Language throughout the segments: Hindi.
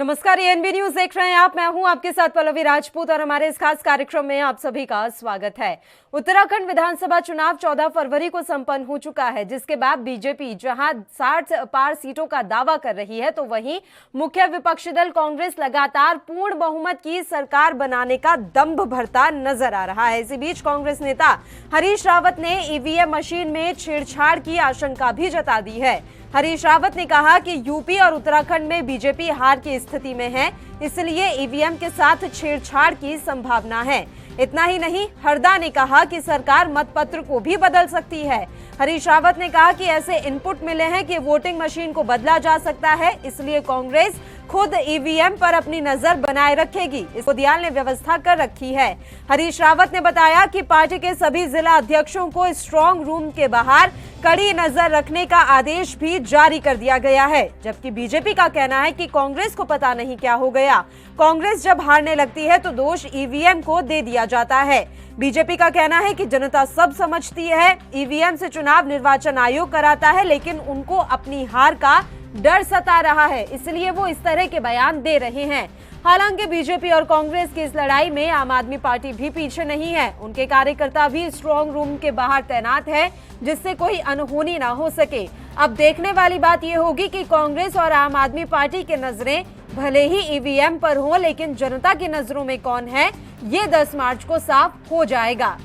नमस्कार, एएनबी न्यूज देख रहे हैं आप। मैं हूं आपके साथ पल्लवी राजपूत और हमारे इस खास कार्यक्रम में आप सभी का स्वागत है। उत्तराखंड विधानसभा चुनाव 14 फरवरी को संपन्न हो चुका है, जिसके बाद बीजेपी जहां 60 पार सीटों का दावा कर रही है, तो वहीं मुख्य विपक्षी दल कांग्रेस लगातार पूर्ण बहुमत की सरकार बनाने का दंभ भरता नजर आ रहा है। इसी बीच कांग्रेस नेता हरीश रावत ने ईवीएम मशीन में छेड़छाड़ की आशंका भी जता दी है। हरीश रावत ने कहा कि यूपी और उत्तराखंड में बीजेपी हार की स्थिति में है, इसलिए ईवीएम के साथ छेड़छाड़ की संभावना है। इतना ही नहीं, हरदा ने कहा कि सरकार मतपत्र को भी बदल सकती है। हरीश रावत ने कहा कि ऐसे इनपुट मिले हैं कि वोटिंग मशीन को बदला जा सकता है, इसलिए कांग्रेस खुद ईवीएम पर अपनी नजर बनाए रखेगी। इसको दियाल ने व्यवस्था कर रखी है। हरीश रावत ने बताया कि पार्टी के सभी जिला अध्यक्षों को स्ट्रांग रूम के बाहर कड़ी नजर रखने का आदेश भी जारी कर दिया गया है, जबकि बीजेपी का कहना है कि कांग्रेस को पता नहीं क्या हो गया। कांग्रेस जब हारने लगती है तो दोष ईवीएम को दे दिया जाता है। बीजेपी का कहना है कि जनता सब समझती है, ईवीएम से चुनाव निर्वाचन आयोग कराता है, लेकिन उनको अपनी हार का डर सता रहा है, इसलिए वो इस तरह के बयान दे रहे हैं। हालांकि बीजेपी और कांग्रेस की इस लड़ाई में आम आदमी पार्टी भी पीछे नहीं है। उनके कार्यकर्ता भी स्ट्रांग रूम के बाहर तैनात है, जिससे कोई अनहोनी ना हो सके। अब देखने वाली बात यह होगी कि कांग्रेस और आम आदमी पार्टी की नजरें भले ही ईवीएम पर हो, लेकिन जनता की नजरों में कौन है, ये 10 मार्च को साफ हो जाएगा।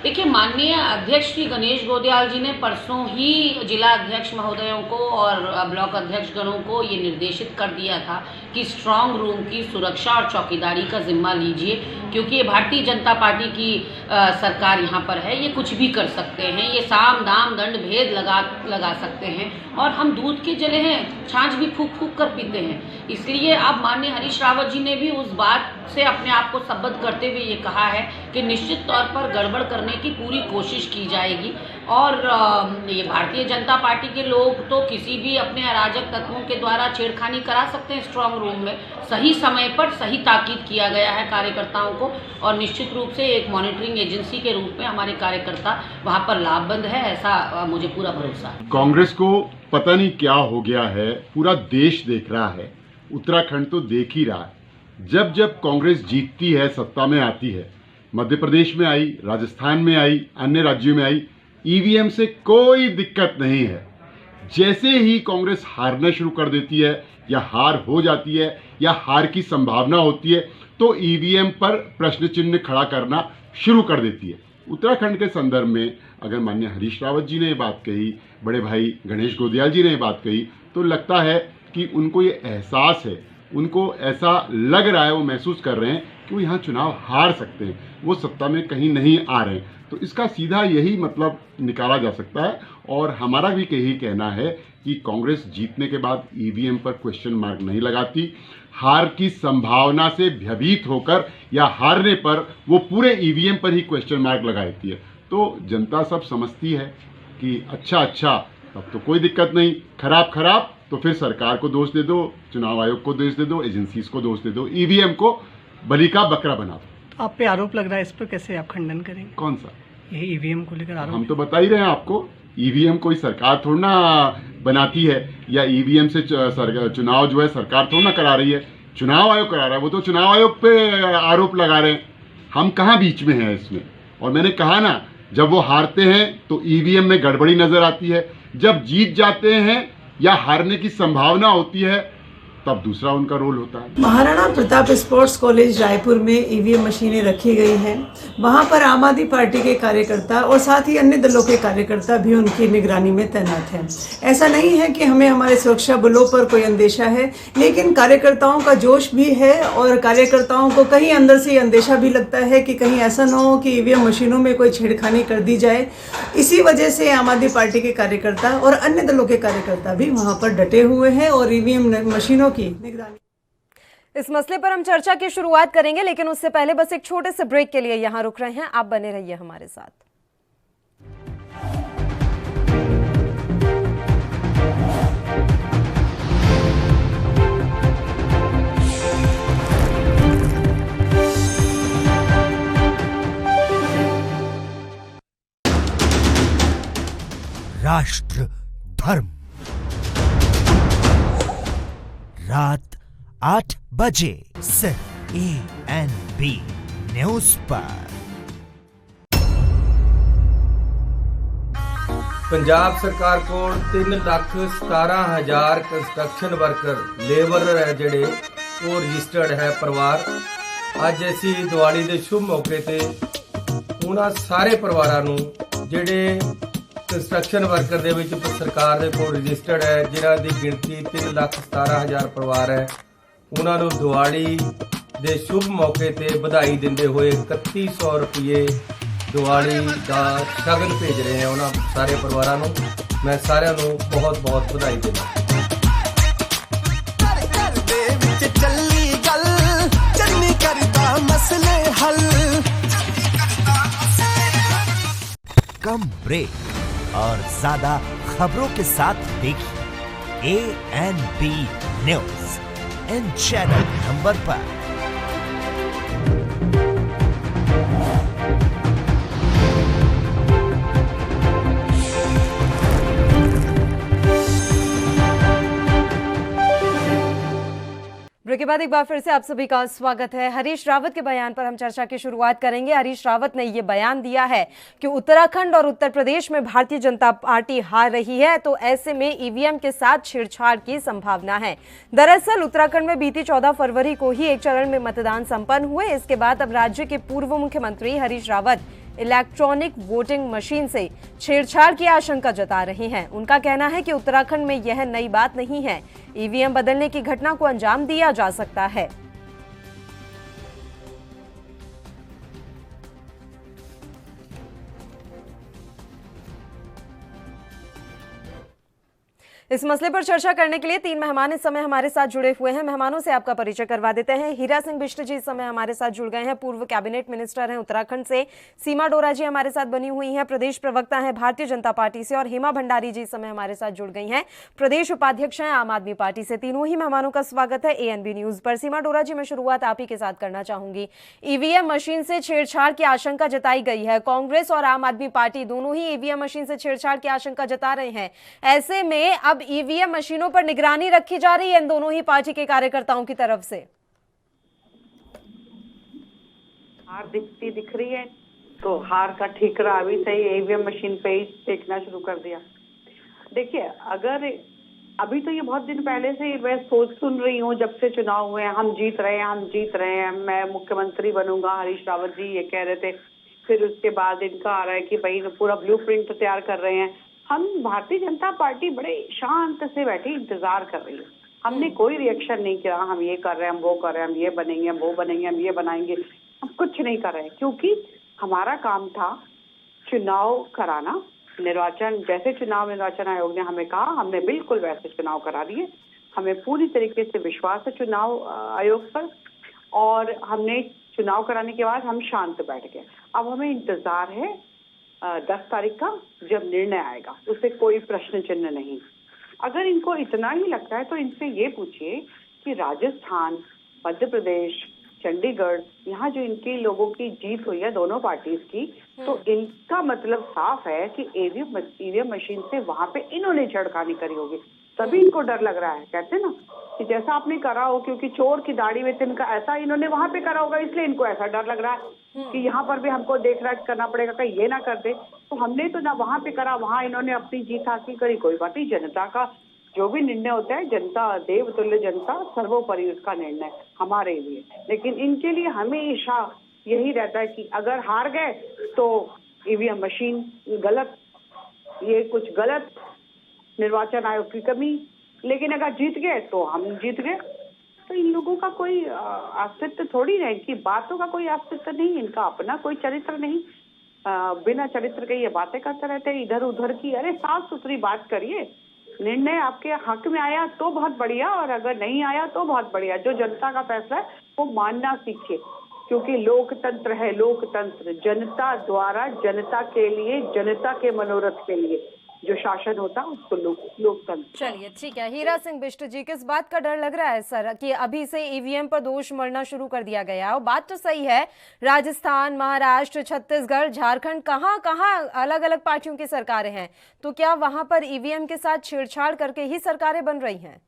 देखिए, माननीय अध्यक्ष श्री गणेश गोदयाल जी ने परसों ही जिला अध्यक्ष महोदयों को और ब्लॉक अध्यक्ष गणों को ये निर्देशित कर दिया था कि स्ट्रांग रूम की सुरक्षा और चौकीदारी का जिम्मा लीजिए, क्योंकि ये भारतीय जनता पार्टी की सरकार यहाँ पर है। ये कुछ भी कर सकते हैं, ये साम दाम दंड भेद लगा सकते हैं, और हम दूध के जले हैं, छाछ भी फूक फूक कर पीते हैं। इसलिए अब माननीय हरीश रावत जी ने भी उस बात से अपने आप को संबद्ध करते हुए ये कहा है कि निश्चित तौर पर गड़बड़ करने की पूरी कोशिश की जाएगी। और ये भारतीय जनता पार्टी के लोग तो किसी भी अपने अराजक तत्वों के द्वारा छेड़खानी करा सकते हैं स्ट्रांग रूम में। सही समय पर सही ताकीद किया गया है कार्यकर्ताओं को, और निश्चित रूप से एक मॉनिटरिंग एजेंसी के रूप में हमारे कार्यकर्ता वहाँ पर लाभबंद है, ऐसा मुझे पूरा भरोसा है। कांग्रेस को पता नहीं क्या हो गया है, पूरा देश देख रहा है, उत्तराखंड तो देख ही रहा है। जब जब कांग्रेस जीतती है, सत्ता में आती है, मध्य प्रदेश में आई, राजस्थान में आई, अन्य राज्यों में आई, ईवीएम से कोई दिक्कत नहीं है। जैसे ही कांग्रेस हारना शुरू कर देती है, या हार हो जाती है, या हार की संभावना होती है, तो ईवीएम पर प्रश्न चिन्ह खड़ा करना शुरू कर देती है। उत्तराखंड के संदर्भ में अगर माननीय हरीश रावत जी ने ये बात कही, बड़े भाई गणेश गोदयाल जी ने ये बात कही, तो लगता है कि उनको ये एहसास है, उनको ऐसा लग रहा है, वो महसूस कर रहे हैं कि वो यहाँ चुनाव हार सकते हैं, वो सत्ता में कहीं नहीं आ रहे हैं। तो इसका सीधा यही मतलब निकाला जा सकता है, और हमारा भी यही कहना है कि कांग्रेस जीतने के बाद ईवीएम पर क्वेश्चन मार्क नहीं लगाती। हार की संभावना से भयभीत होकर या हारने पर वो पूरे ईवीएम पर ही क्वेश्चन मार्क लगाती है। तो जनता सब समझती है कि अच्छा तब तो कोई दिक्कत नहीं, खराब तो फिर सरकार को दोष दे दो, चुनाव आयोग को दोष दे दो, एजेंसीज को दोष दे दो, ईवीएम को बलि का बकरा बना दो। आप पे आरोप लग रहा है, इस पर कैसे आप खंडन करेंगे? कौन सा? यही ईवीएम को लेकर आरोप। हम तो बता ही रहे हैं आपको, ईवीएम कोई सरकार थोड़ा ना बनाती है, या ईवीएम से चुनाव जो है सरकार थोड़ा ना करा रही है, चुनाव आयोग करा रहा है। वो तो चुनाव आयोग पे आरोप लगा रहे हैं, हम कहाँ बीच में हैं इसमें। और मैंने कहा ना, जब वो हारते हैं तो ईवीएम में गड़बड़ी नजर आती है, जब जीत जाते हैं या हारने की संभावना होती है, तब दूसरा उनका रोल होता है। महाराणा प्रताप स्पोर्ट्स कॉलेज रायपुर में ईवीएम मशीनें रखी गई हैं। वहां पर आम आदमी पार्टी के कार्यकर्ता और साथ ही अन्य दलों के कार्यकर्ता भी उनकी निगरानी में तैनात हैं। ऐसा नहीं है कि हमें हमारे सुरक्षा बलों पर कोई अंदेशा है, लेकिन कार्यकर्ताओं का जोश भी है, और कार्यकर्ताओं को कहीं अंदर से अंदेशा भी लगता है कि कहीं ऐसा ना हो कि ईवीएम मशीनों में कोई छेड़खानी कर दी जाए। इसी वजह से आम आदमी पार्टी के कार्यकर्ता और अन्य दलों के कार्यकर्ता भी वहाँ पर डटे हुए हैं और ईवीएम मशीनों की निगरानी। इस मसले पर हम चर्चा की शुरुआत करेंगे, लेकिन उससे पहले बस एक छोटे से ब्रेक के लिए यहां रुक रहे हैं। आप बने रहिए हमारे साथ। राष्ट्र धर्म, रात 8 बजे सिर्फ ANB न्यूज पर। पंजाब सरकार को 3,17,000 कंस्ट्रक्शन वर्कर लेबर है ਜਿਹੜੇ ਉਹ ਰਜਿਸਟਰਡ ਹੈ ਪਰਿਵਾਰ। ਅੱਜ ਅਸੀਂ ਦੀਵਾਲੀ ਦੇ ਸ਼ੁਭ ਮੌਕੇ ਤੇ ਉਹਨਾਂ ਸਾਰੇ ਪਰਿਵਾਰਾਂ ਨੂੰ ਜਿਹੜੇ ਕੰਸਟਰਕਸ਼ਨ ਵਰਕਰ ਦੇ ਵਿੱਚ ਸਰਕਾਰ ਦੇ ਕੋਲ ਰਜਿਸਟਰਡ ਹੈ, ਜਿਨ੍ਹਾਂ ਦੀ ਗਿਣਤੀ 3,17,000 ਪਰਿਵਾਰ ਹੈ, ਉਹਨਾਂ ਨੂੰ ਦੀਵਾਲੀ ਦੇ ਸ਼ੁਭ ਮੌਕੇ ਤੇ ਵਧਾਈ ਦਿੰਦੇ ਹੋਏ 3100 ਰੁਪਏ ਦੀਵਾਲੀ ਦਾ ਸ਼ਗਨ ਭੇਜ ਰਹੇ ਹਾਂ ਉਹਨਾਂ ਸਾਰੇ ਪਰਿਵਾਰਾਂ ਨੂੰ। ਮੈਂ ਸਾਰਿਆਂ ਨੂੰ ਬਹੁਤ ਬਹੁਤ ਵਧਾਈ ਦਿੰਦਾ। कम ब्रेक और ज्यादा खबरों के साथ देखिए ANB news in channel number पर। ब्रेक के बाद एक बार फिर से आप सभी का स्वागत है। हरीश रावत के बयान पर हम चर्चा की शुरुआत करेंगे। हरीश रावत ने ये बयान दिया है कि उत्तराखंड और उत्तर प्रदेश में भारतीय जनता पार्टी हार रही है, तो ऐसे में ईवीएम के साथ छेड़छाड़ की संभावना है। दरअसल उत्तराखंड में बीती 14 फरवरी को ही एक चरण में मतदान संपन्न हुए। इसके बाद अब राज्य के पूर्व मुख्यमंत्री Harish Rawat electronic voting machine से छेड़छाड़ की आशंका जता रहे हैं। उनका कहना है कि उत्तराखंड में यह नई बात नहीं है, ईवीएम बदलने की घटना को अंजाम दिया जा सकता है। इस मसले पर चर्चा करने के लिए 3 मेहमान इस समय हमारे साथ जुड़े हुए हैं। मेहमानों से आपका परिचय करवा देते हैं। हीरा सिंह बिष्ट जी इस समय हमारे साथ जुड़ गए हैं, पूर्व कैबिनेट मिनिस्टर हैं उत्तराखंड से। सीमा डोरा जी हमारे साथ बनी हुई हैं, प्रदेश प्रवक्ता हैं भारतीय जनता पार्टी से। और हेमा भंडारी जी इस समय हमारे साथ जुड़ गई हैं, प्रदेश उपाध्यक्ष हैं आम आदमी पार्टी से। तीनों ही मेहमानों का स्वागत है ANB न्यूज पर। सीमा डोरा जी, मैं शुरुआत आप ही के साथ करना चाहूंगी। ईवीएम मशीन से छेड़छाड़ की आशंका जताई गई है, कांग्रेस और आम आदमी पार्टी दोनों ही ईवीएम मशीन से छेड़छाड़ की आशंका जता रहे हैं। ऐसे में अब ईवीएम मशीनों पर निगरानी रखी जा रही है इन दोनों ही पार्टी के कार्यकर्ताओं की तरफ से। हार दिख रही है तो हार का ठीकरा अभी से ही ईवीएम मशीन पे ही देखना शुरू कर दिया। देखिए, अगर अभी तो ये बहुत दिन पहले से मैं सुन रही हूँ, जब से चुनाव हुए हैं, हम जीत रहे हैं, मैं मुख्यमंत्री बनूंगा, हरीश रावत जी ये कह रहे थे। फिर उसके बाद इनका आ रहा है कि भाई पूरा ब्लूप्रिंट तैयार कर रहे हैं। हम भारतीय जनता पार्टी बड़े शांत से बैठी इंतजार कर रही है। हमने कोई रिएक्शन नहीं किया, हम ये कर रहे हैं, हम वो कर रहे हैं, हम ये बनेंगे, हम वो बनेंगे, हम ये बनाएंगे, हम कुछ नहीं कर रहे हैं। क्योंकि हमारा काम था चुनाव कराना, निर्वाचन जैसे निर्वाचन आयोग ने हमें कहा, हमने बिल्कुल वैसे चुनाव करा दिए। हमें पूरी तरीके से विश्वास है चुनाव आयोग पर, और हमने चुनाव कराने के बाद हम शांत बैठ गए। अब हमें इंतजार है 10 तारीख का, जब निर्णय आएगा, उससे कोई प्रश्न चिन्ह नहीं। अगर इनको इतना ही लगता है तो इनसे ये पूछिए कि राजस्थान, मध्य प्रदेश, चंडीगढ़, यहाँ जो इनके लोगों की जीत हुई है दोनों पार्टीज की, तो इनका मतलब साफ है कि ईवीएम मशीन से वहां पे इन्होंने छेड़खानी करी होगी, तभी इनको डर लग रहा है। कहते हैं ना कि जैसा आपने करा हो, क्योंकि चोर की दाढ़ी में तिनका, ऐसा इन्होंने वहां पे करा होगा, इसलिए इनको ऐसा डर लग रहा है कि यहाँ पर भी हमको देख रेख करना पड़ेगा, कहीं ये ना कर दे। तो हमने तो ना वहां पे करा, वहां इन्होंने अपनी जीत हासिल करी, कोई बात नहीं। जनता का जो भी निर्णय होता है, जनता देवतुल्य जनता, सर्वोपरि उसका निर्णय हमारे लिए। लेकिन इनके लिए हमेशा यही रहता है कि अगर हार गए तो ईवीएम मशीन गलत, ये कुछ गलत, निर्वाचन आयोग की कमी, लेकिन अगर जीत गए तो हम जीत गए। तो इन लोगों का कोई अस्तित्व थोड़ी है, इनकी बातों का कोई अस्तित्व नहीं, इनका अपना कोई चरित्र नहीं। बिना चरित्र के ये बातें करते रहते हैं इधर उधर की। अरे साफ सुथरी बात करिए, निर्णय आपके हक में आया तो बहुत बढ़िया, और अगर नहीं आया तो बहुत बढ़िया। जो जनता का फैसला है वो मानना सीखिए, क्योंकि लोकतंत्र है, लोकतंत्र जनता द्वारा, जनता के लिए, जनता के मनोरथ के लिए। जो शासन होता है उसको लोकतंत्र। चलिए ठीक है। हीरा सिंह बिष्ट जी, किस बात का डर लग रहा है सर कि अभी से ईवीएम पर दोष मढ़ना शुरू कर दिया गया है? और बात तो सही है, राजस्थान, महाराष्ट्र, छत्तीसगढ़, झारखंड, कहाँ कहाँ अलग अलग पार्टियों की सरकारें हैं, तो क्या वहां पर ईवीएम के साथ छेड़छाड़ करके ही सरकारें बन रही हैं?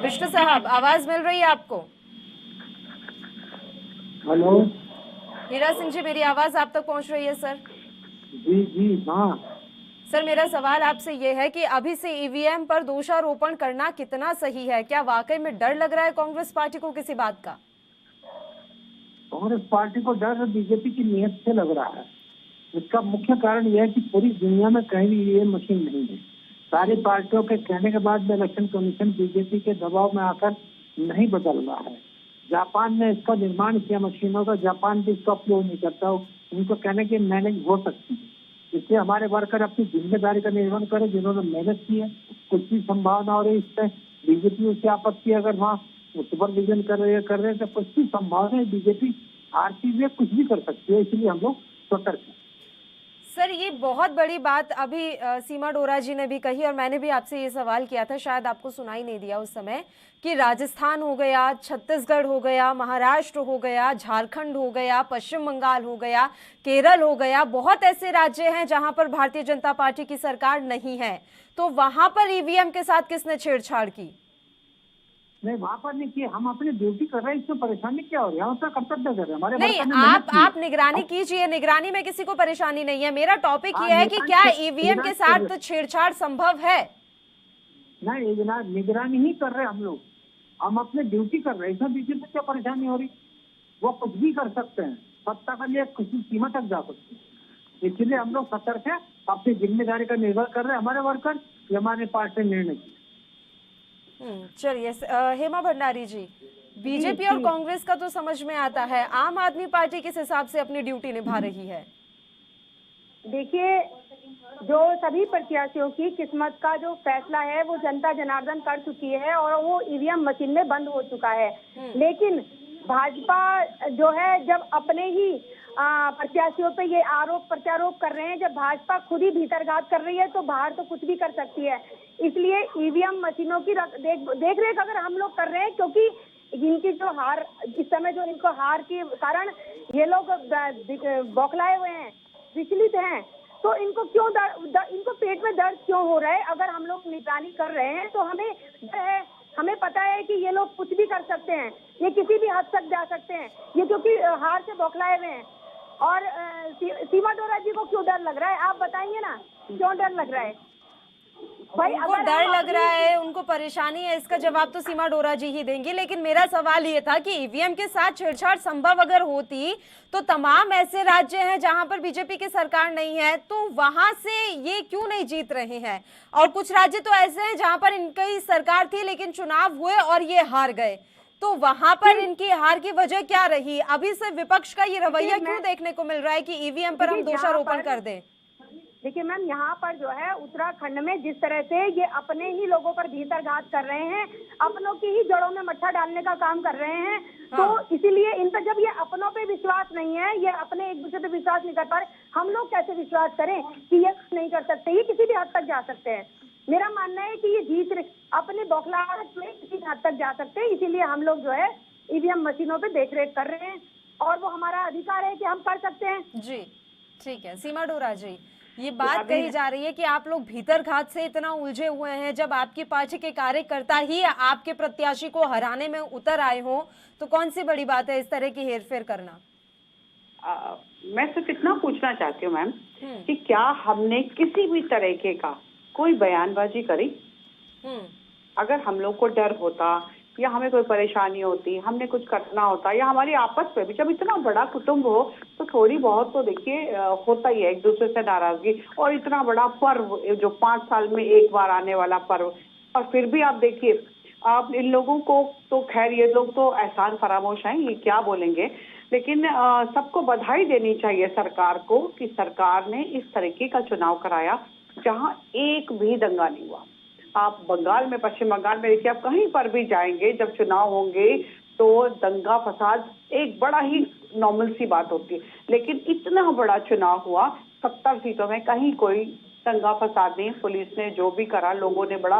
बिष्ट साहब, आवाज मिल रही है आपको? हेलो हीरा सिंह जी, मेरी आवाज आप तक पहुंच रही है सर? जी जी हाँ। सर, मेरा सवाल आपसे ये है कि अभी से ईवीएम पर दोषारोपण करना कितना सही है? क्या वाकई में डर लग रहा है कांग्रेस पार्टी को किसी बात का? कांग्रेस पार्टी को डर बीजेपी की नीयत से लग रहा है। इसका मुख्य कारण यह है कि पूरी दुनिया में कहीं भी ईवीएम मशीन नहीं है। सारी पार्टियों के कहने के बाद में इलेक्शन कमीशन बीजेपी के दबाव में आकर नहीं बदल रहा है। जापान ने इसका निर्माण किया मशीनों का, जापान भी इसका उपयोग नहीं करता। उनको कहने की मैनेज हो सकती है। इसलिए हमारे वर्कर अपनी जिम्मेदारी का निर्वहन करें। जिन्होंने मेहनत की है, कुछ भी संभावना हो रही है इससे बीजेपी उससे आपत्ति अगर वहाँ सुपरविजन कर रहे हैं तो कुछ भी संभावना है बीजेपी आरसीबी कुछ भी कर सकती है। इसलिए हम लोग सतर्क हैं। सर, ये बहुत बड़ी बात अभी सीमा डोरा जी ने भी कही और मैंने भी आपसे ये सवाल किया था, शायद आपको सुनाई नहीं दिया उस समय, कि राजस्थान हो गया, छत्तीसगढ़ हो गया, महाराष्ट्र हो गया, झारखंड हो गया, पश्चिम बंगाल हो गया, केरल हो गया, बहुत ऐसे राज्य हैं जहां पर भारतीय जनता पार्टी की सरकार नहीं है, तो वहां पर ईवीएम के साथ किसने छेड़छाड़ की? नहीं, वहाँ पर नहीं किए। हम अपनी ड्यूटी कर रहे हैं, इसमें परेशानी क्या हो रही है? हम अपना कर्तव्य कर रहे हैं। हमारे नहीं, आप निगरानी कीजिए, निगरानी में किसी को परेशानी नहीं है। मेरा टॉपिक ये है कि क्या ईवीएम के साथ तो छेड़छाड़ संभव है? नहीं, निगरानी ही कर रहे हैं हम लोग। हम अपनी ड्यूटी कर रहे हैं, इसमें बीजेपी क्या परेशानी हो रही? वो कुछ भी कर सकते हैं, सत्ता के लिए किसी सीमा तक जा सकते हैं। इसलिए हम लोग सतर्क है, अपनी जिम्मेदारी का निर्भर कर रहे हैं। हमारे वर्कर ये हमारे पार्टी ने निर्णय किया। चलिए, हेमा भंडारी जी, बीजेपी और कांग्रेस का तो समझ में आता है, आम आदमी पार्टी किस हिसाब से अपनी ड्यूटी निभा रही है? देखिए, जो सभी प्रत्याशियों की किस्मत का जो फैसला है वो जनता जनार्दन कर चुकी है और वो ईवीएम मशीन में बंद हो चुका है। लेकिन भाजपा जो है, जब अपने ही प्रत्याशियों पे ये आरोप प्रत्यारोप कर रहे हैं, जब भाजपा खुद ही भीतरघात कर रही है तो बाहर तो कुछ भी कर सकती है। इसलिए ईवीएम मशीनों की देख रेख अगर हम लोग कर रहे हैं, क्योंकि इनकी जो हार, इस समय जो इनको हार के कारण ये लोग बौखलाए हुए हैं, विचलित हैं, तो इनको क्यों इनको पेट में दर्द क्यों हो रहा है? अगर हम लोग निगरानी कर रहे हैं तो हमें डर है, हमें पता है कि ये लोग कुछ भी कर सकते हैं, ये किसी भी हद तक जा सकते हैं, ये क्योंकि हार से बौखलाए हुए हैं। और सीमा डोरा जी को क्यों डर लग रहा है? आप बताइए ना, क्यों डर लग रहा है? भाई, उनको डर लग रहा है, उनको परेशानी है, इसका जवाब तो सीमा डोरा जी ही देंगी। लेकिन मेरा सवाल ये था कि ईवीएम के साथ छेड़छाड़ संभव अगर होती तो तमाम ऐसे राज्य हैं जहां पर बीजेपी की सरकार नहीं है, तो वहां से ये क्यों नहीं जीत रहे हैं? और कुछ राज्य तो ऐसे हैं जहां पर इनकी सरकार थी लेकिन चुनाव हुए और ये हार गए, तो वहां पर इनकी हार की वजह क्या रही? अभी से विपक्ष का ये रवैया क्यों देखने को मिल रहा है कि ईवीएम पर हम दोषारोपण कर दें? देखिए मैम, यहाँ पर जो है उत्तराखंड में जिस तरह से ये अपने ही लोगों पर भीतरघात कर रहे हैं, अपनों की ही जड़ों में मट्ठा डालने का काम कर रहे हैं, तो इसीलिए इन पर, जब ये अपनों पे विश्वास नहीं है, ये अपने एक दूसरे पे विश्वास नहीं कर पा रहे, हम लोग कैसे विश्वास करें कि ये नहीं कर सकते? ये किसी भी हद तक जा सकते हैं। मेरा मानना है कि ये जीत अपने बौखलाहट में किसी हद तक जा सकते हैं। इसीलिए हम लोग जो है ईवीएम मशीनों पे देखरेख कर रहे हैं और वो हमारा अधिकार है कि हम कर सकते हैं। जी ठीक है। सीमा डोरा जी, ये बात कही जा रही है कि आप लोग भीतरघात से इतना उलझे हुए हैं, जब आपकी पार्टी के कार्यकर्ता ही आपके प्रत्याशी को हराने में उतर आए हो, तो कौन सी बड़ी बात है इस तरह की हेरफेर करना? मैं सिर्फ इतना पूछना चाहती हूँ मैम कि क्या हमने किसी भी तरीके का कोई बयानबाजी करी? अगर हम लोग को डर होता या हमें कोई परेशानी होती, हमने कुछ करना होता, या हमारी आपस में भी, जब इतना बड़ा कुटुंब हो तो थोड़ी बहुत तो देखिए होता ही है एक दूसरे से नाराजगी, और इतना बड़ा पर्व जो 5 साल में एक बार आने वाला पर्व, और फिर भी आप देखिए, आप इन लोगों को तो खैर ये लोग तो एहसान फरामोश हैं, ये क्या बोलेंगे, लेकिन सबको बधाई देनी चाहिए सरकार को कि सरकार ने इस तरीके का चुनाव कराया जहां एक भी दंगा नहीं हुआ। आप बंगाल में, पश्चिम बंगाल में देखिए, आप कहीं पर भी जाएंगे जब चुनाव होंगे तो दंगा फसाद एक बड़ा ही नॉर्मल सी बात होती है। लेकिन इतना बड़ा चुनाव हुआ, 70 सीटों में कहीं कोई दंगा फसाद नहीं। पुलिस ने जो भी करा, लोगों ने बड़ा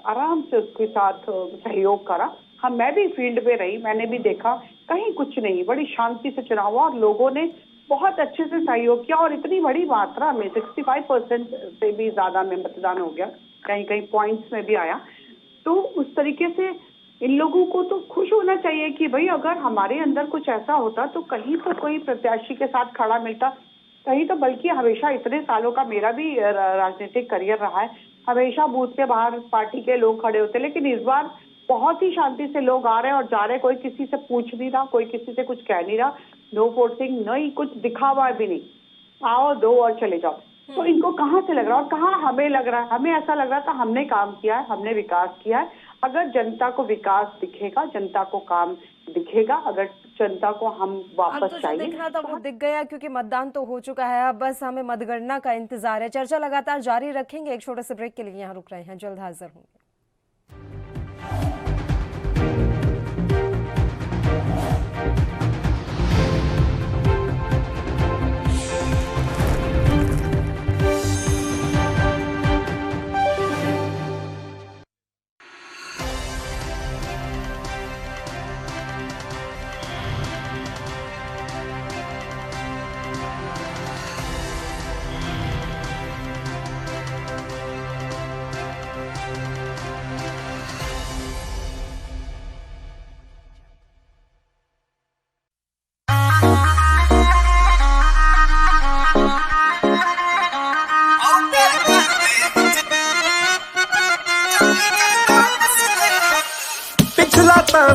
आराम से उसके साथ सहयोग करा। हाँ, मैं भी फील्ड पे रही, मैंने भी देखा, कहीं कुछ नहीं, बड़ी शांति से चुनाव हुआ और लोगों ने बहुत अच्छे से सहयोग किया। और इतनी बड़ी मात्रा में 65% से भी ज्यादा में मतदान हो गया, कहीं कहीं पॉइंट्स में भी आया। तो उस तरीके से इन लोगों को तो खुश होना चाहिए कि भाई अगर हमारे अंदर कुछ ऐसा होता तो कहीं तो कोई प्रत्याशी के साथ खड़ा मिलता, कहीं तो। बल्कि हमेशा इतने सालों का मेरा भी राजनीतिक करियर रहा है, हमेशा बूथ के बाहर पार्टी के लोग खड़े होते, लेकिन इस बार बहुत ही शांति से लोग आ रहे हैं और जा रहे हैं। कोई किसी से पूछ नहीं रहा, कोई किसी से कुछ कह नहीं रहा, नो फोर्सिंग, नहीं कुछ दिखावा भी नहीं, आओ दो और चले जाओ। तो इनको कहाँ से लग रहा है और कहाँ हमें लग रहा है? हमें ऐसा लग रहा था हमने काम किया है, हमने विकास किया है। अगर जनता को विकास दिखेगा, जनता को काम दिखेगा, अगर जनता को हम वापस तो चाहिए, दिखना था वो दिख गया, क्योंकि मतदान तो हो चुका है। अब बस हमें मतगणना का इंतजार है। चर्चा लगातार जारी रखेंगे। एक छोटे से ब्रेक के लिए यहाँ रुक रहे हैं, जल्द हाजिर होंगे।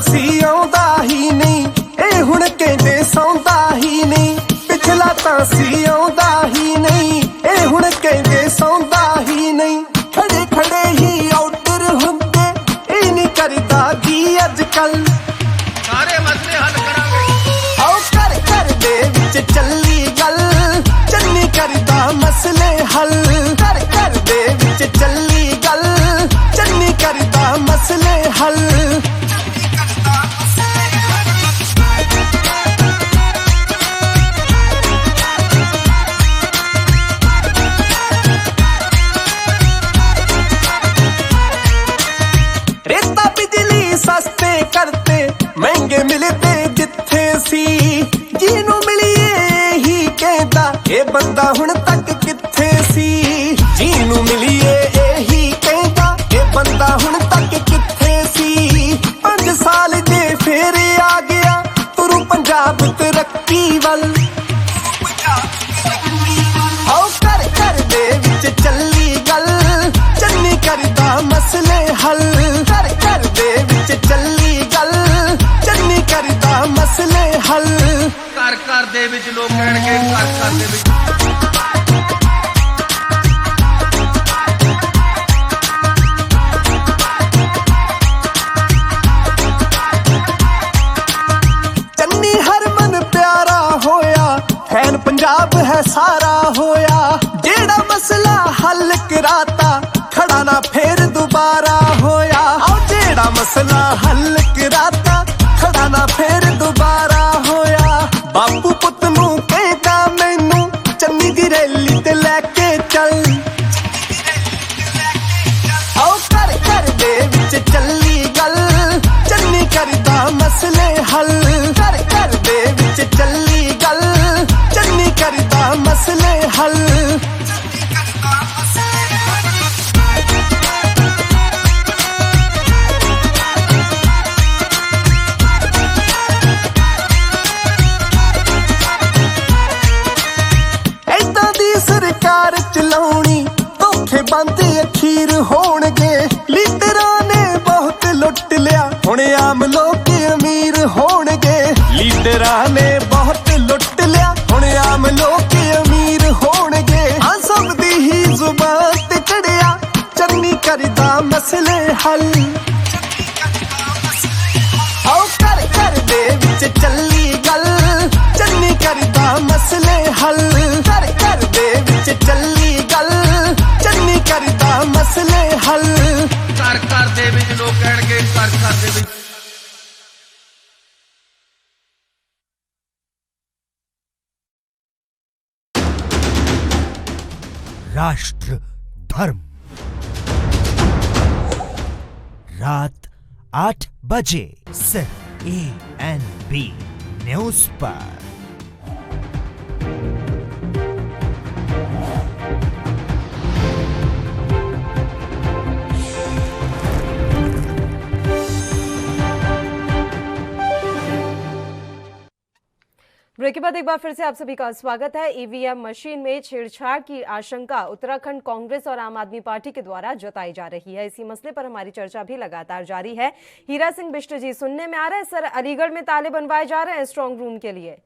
ਸੀ ਆਉਂਦਾ ਹੀ ਨਹੀਂ, ਇਹ ਹੁਣ ਕਹਿੰਦੇ ਸੌਂਦਾ ਹੀ ਨਹੀਂ। ਪਿਛਲਾ ਤਾਂ ਸੀ ਆਉਂਦਾ ਹੀ ਨਹੀਂ, ਇਹ ਹੁਣ ਕਹਿੰਦੇ ਸੌਂਦਾ ਹੀ ਨਹੀਂ। ਖੜੇ ਖੜੇ ਹੀ ਆਊਟਰ ਹੁੰਦੇ, ਇਹ ਨਹੀਂ ਕਰਦਾ ਜੀ ਅੱਜ ਕੱਲ। ਸਾਰੇ ਮਸਲੇ ਹੱਲ ਕਰਾਂਗੇ, ਆਓ ਘਰ ਘਰ ਦੇ ਵਿੱਚ ਚੱਲੀ ਗੱਲ, ਚੰਨੀ ਕਰਦਾ ਮਸਲੇ ਹੱਲ। ਘਰ ਘਰ ਦੇ ਵਿੱਚ ਚੱਲੀ ਗੱਲ, ਚੰਨੀ ਕਰਦਾ ਮਸਲੇ ਹੱਲ। ਸਸਤੇ ਕਰਤੇ ਮਹਿੰਗੇ ਮਿਲਦੇ ਜਿੱਥੇ ਸੀ, ਜਿਹਨੂੰ ਮਿਲੀਏ ਹੀ ਕਹਿੰਦਾ ਇਹ ਬੰਦਾ ਹੁਣ ਤੱਕ ਕਿੱਥੇ ਸੀ। ਜਿਹਨੂੰ ਮਿਲੀਏ ਇਹੀ ਕਹਿੰਦਾ ਇਹ ਬੰਦਾ ਹੁਣ ਤੱਕ ਕਿੱਥੇ ਸੀ। 5 ਸਾਲ ਦੇ ਫੇਰ ਆ ਗਿਆ ਤੁਰੂ ਪੰਜਾਬ ਤਰੱਕੀ ਵੱਲ। ਆਓ ਘਰ ਘਰ ਦੇ ਵਿੱਚ ਚੱਲੀ ਗੱਲ, ਚੰਨੀ ਕਰਦਾ ਮਸਲੇ ਹੱਲ। ਘਰ ਘਰ ਦੇ ਵਿੱਚ ਚੱਲੀ ਗੱਲ, ਚੰਨੀ ਕਰਦਾ ਮਸਲੇ ਹੱਲ। ਘਰ ਘਰ ਦੇ ਵਿੱਚ ਲੋਕ ਕਹਿਣਗੇ ਘਰ ਘਰ ਦੇ ਵਿੱਚ। ਚੰਨੀ ਹਰਮਨ ਪਿਆਰਾ ਹੋਇਆ, ਫੈਨ ਪੰਜਾਬ ਹੈ ਸਾਰਾ ਹੋਇਆ। ਜਿਹੜਾ ਮਸਲਾ ਹੱਲ ਕਰਾਤਾ, ਖੜਾ ਨਾ ਫੇਰ ਦੁਬਾਰਾ ਹੋਇਆ। ਆਓ ਜਿਹੜਾ ਮਸਲਾ ਹੱਲ ਕਰਾਤਾ, ਖੜਾ ਨਾ ਫੇਰ ਦੁਬਾਰਾ ਹੋਇਆ। ਬਾਪੂ ਪੁੱਤ ਨੂੰ ਕਹਿੰਦਾ ਮੈਨੂੰ, ਚੰਨੀ ਦੀ ਰੈਲੀ ਤੇ ਲੈ ਕੇ ਚੱਲ। ਆਓ ਘਰ ਘਰ ਦੇ ਵਿੱਚ ਚੱਲੀ ਗੱਲ, ਚੰਨੀ ਕਰਦਾ ਮਸਲੇ ਹੱਲ। ਘਰ ਘਰ ਦੇ ਵਿੱਚ ਚੱਲੀ ਗੱਲ, ਚੰਨੀ ਕਰਦਾ ਮਸਲੇ ਹੱਲ। ਸਰਕਾਰ ਚਲਾਉਣੀ ਧੋਖੇ ਬੰਦ ਅਖੀਰ ਹੋਣਗੇ। ਲੀਡਰਾਂ ਨੇ ਬਹੁਤ ਲੁੱਟ ਲਿਆ, ਹੁਣ ਆਮ ਲੋਕ ਅਮੀਰ ਹੋਣਗੇ। ਲੀਡਰਾਂ ਨੇ ਬਹੁਤ ਲੁੱਟ ਲਿਆ, ਹੁਣ ਆਮ ਲੋਕ ਅਮੀਰ ਹੋਣਗੇ। ਆ ਸਭ ਦੀ ਹੀ ਜ਼ੁਬਾਨ ਤੇ ਚੜਿਆ, ਚੰਨੀ ਕਰਦਾ ਮਸਲੇ ਹੱਲ। ਆਓ ਘਰ ਘਰ ਦੇ ਵਿੱਚ ਚੱਲੀ ਗੱਲ, ਚੰਨੀ ਕਰਦਾ ਮਸਲੇ ਹੱਲ। ਘਰ ਘਰ ਦੇ ਵਿੱਚ ਚੱਲੀ ਗੱਲ, ਚੰਨੀ ਕਰਦਾ ਮਸਲੇ ਹੱਲ। ਘਰ ਘਰ ਦੇ ਵਿੱਚ ਲੋਕ ਕਹਿਣਗੇ ਘਰ ਘਰ ਦੇ ਵਿੱਚ। राष्ट्र धर्म, रात 8 बजे सिर्फ ANB न्यूज पर। ब्रेक के बाद एक बार फिर से आप सभी का स्वागत है। ईवीएम मशीन में छेड़छाड़ की आशंका उत्तराखंड कांग्रेस और आम आदमी पार्टी के द्वारा जताई जा रही है। इसी मसले पर हमारी चर्चा भी लगातार जारी है। हीरा सिंह बिष्ट जी, सुनने में आ रहा है सर अलीगढ़ में ताले बनवाए जा रहे हैं स्ट्रांग रूम के लिए।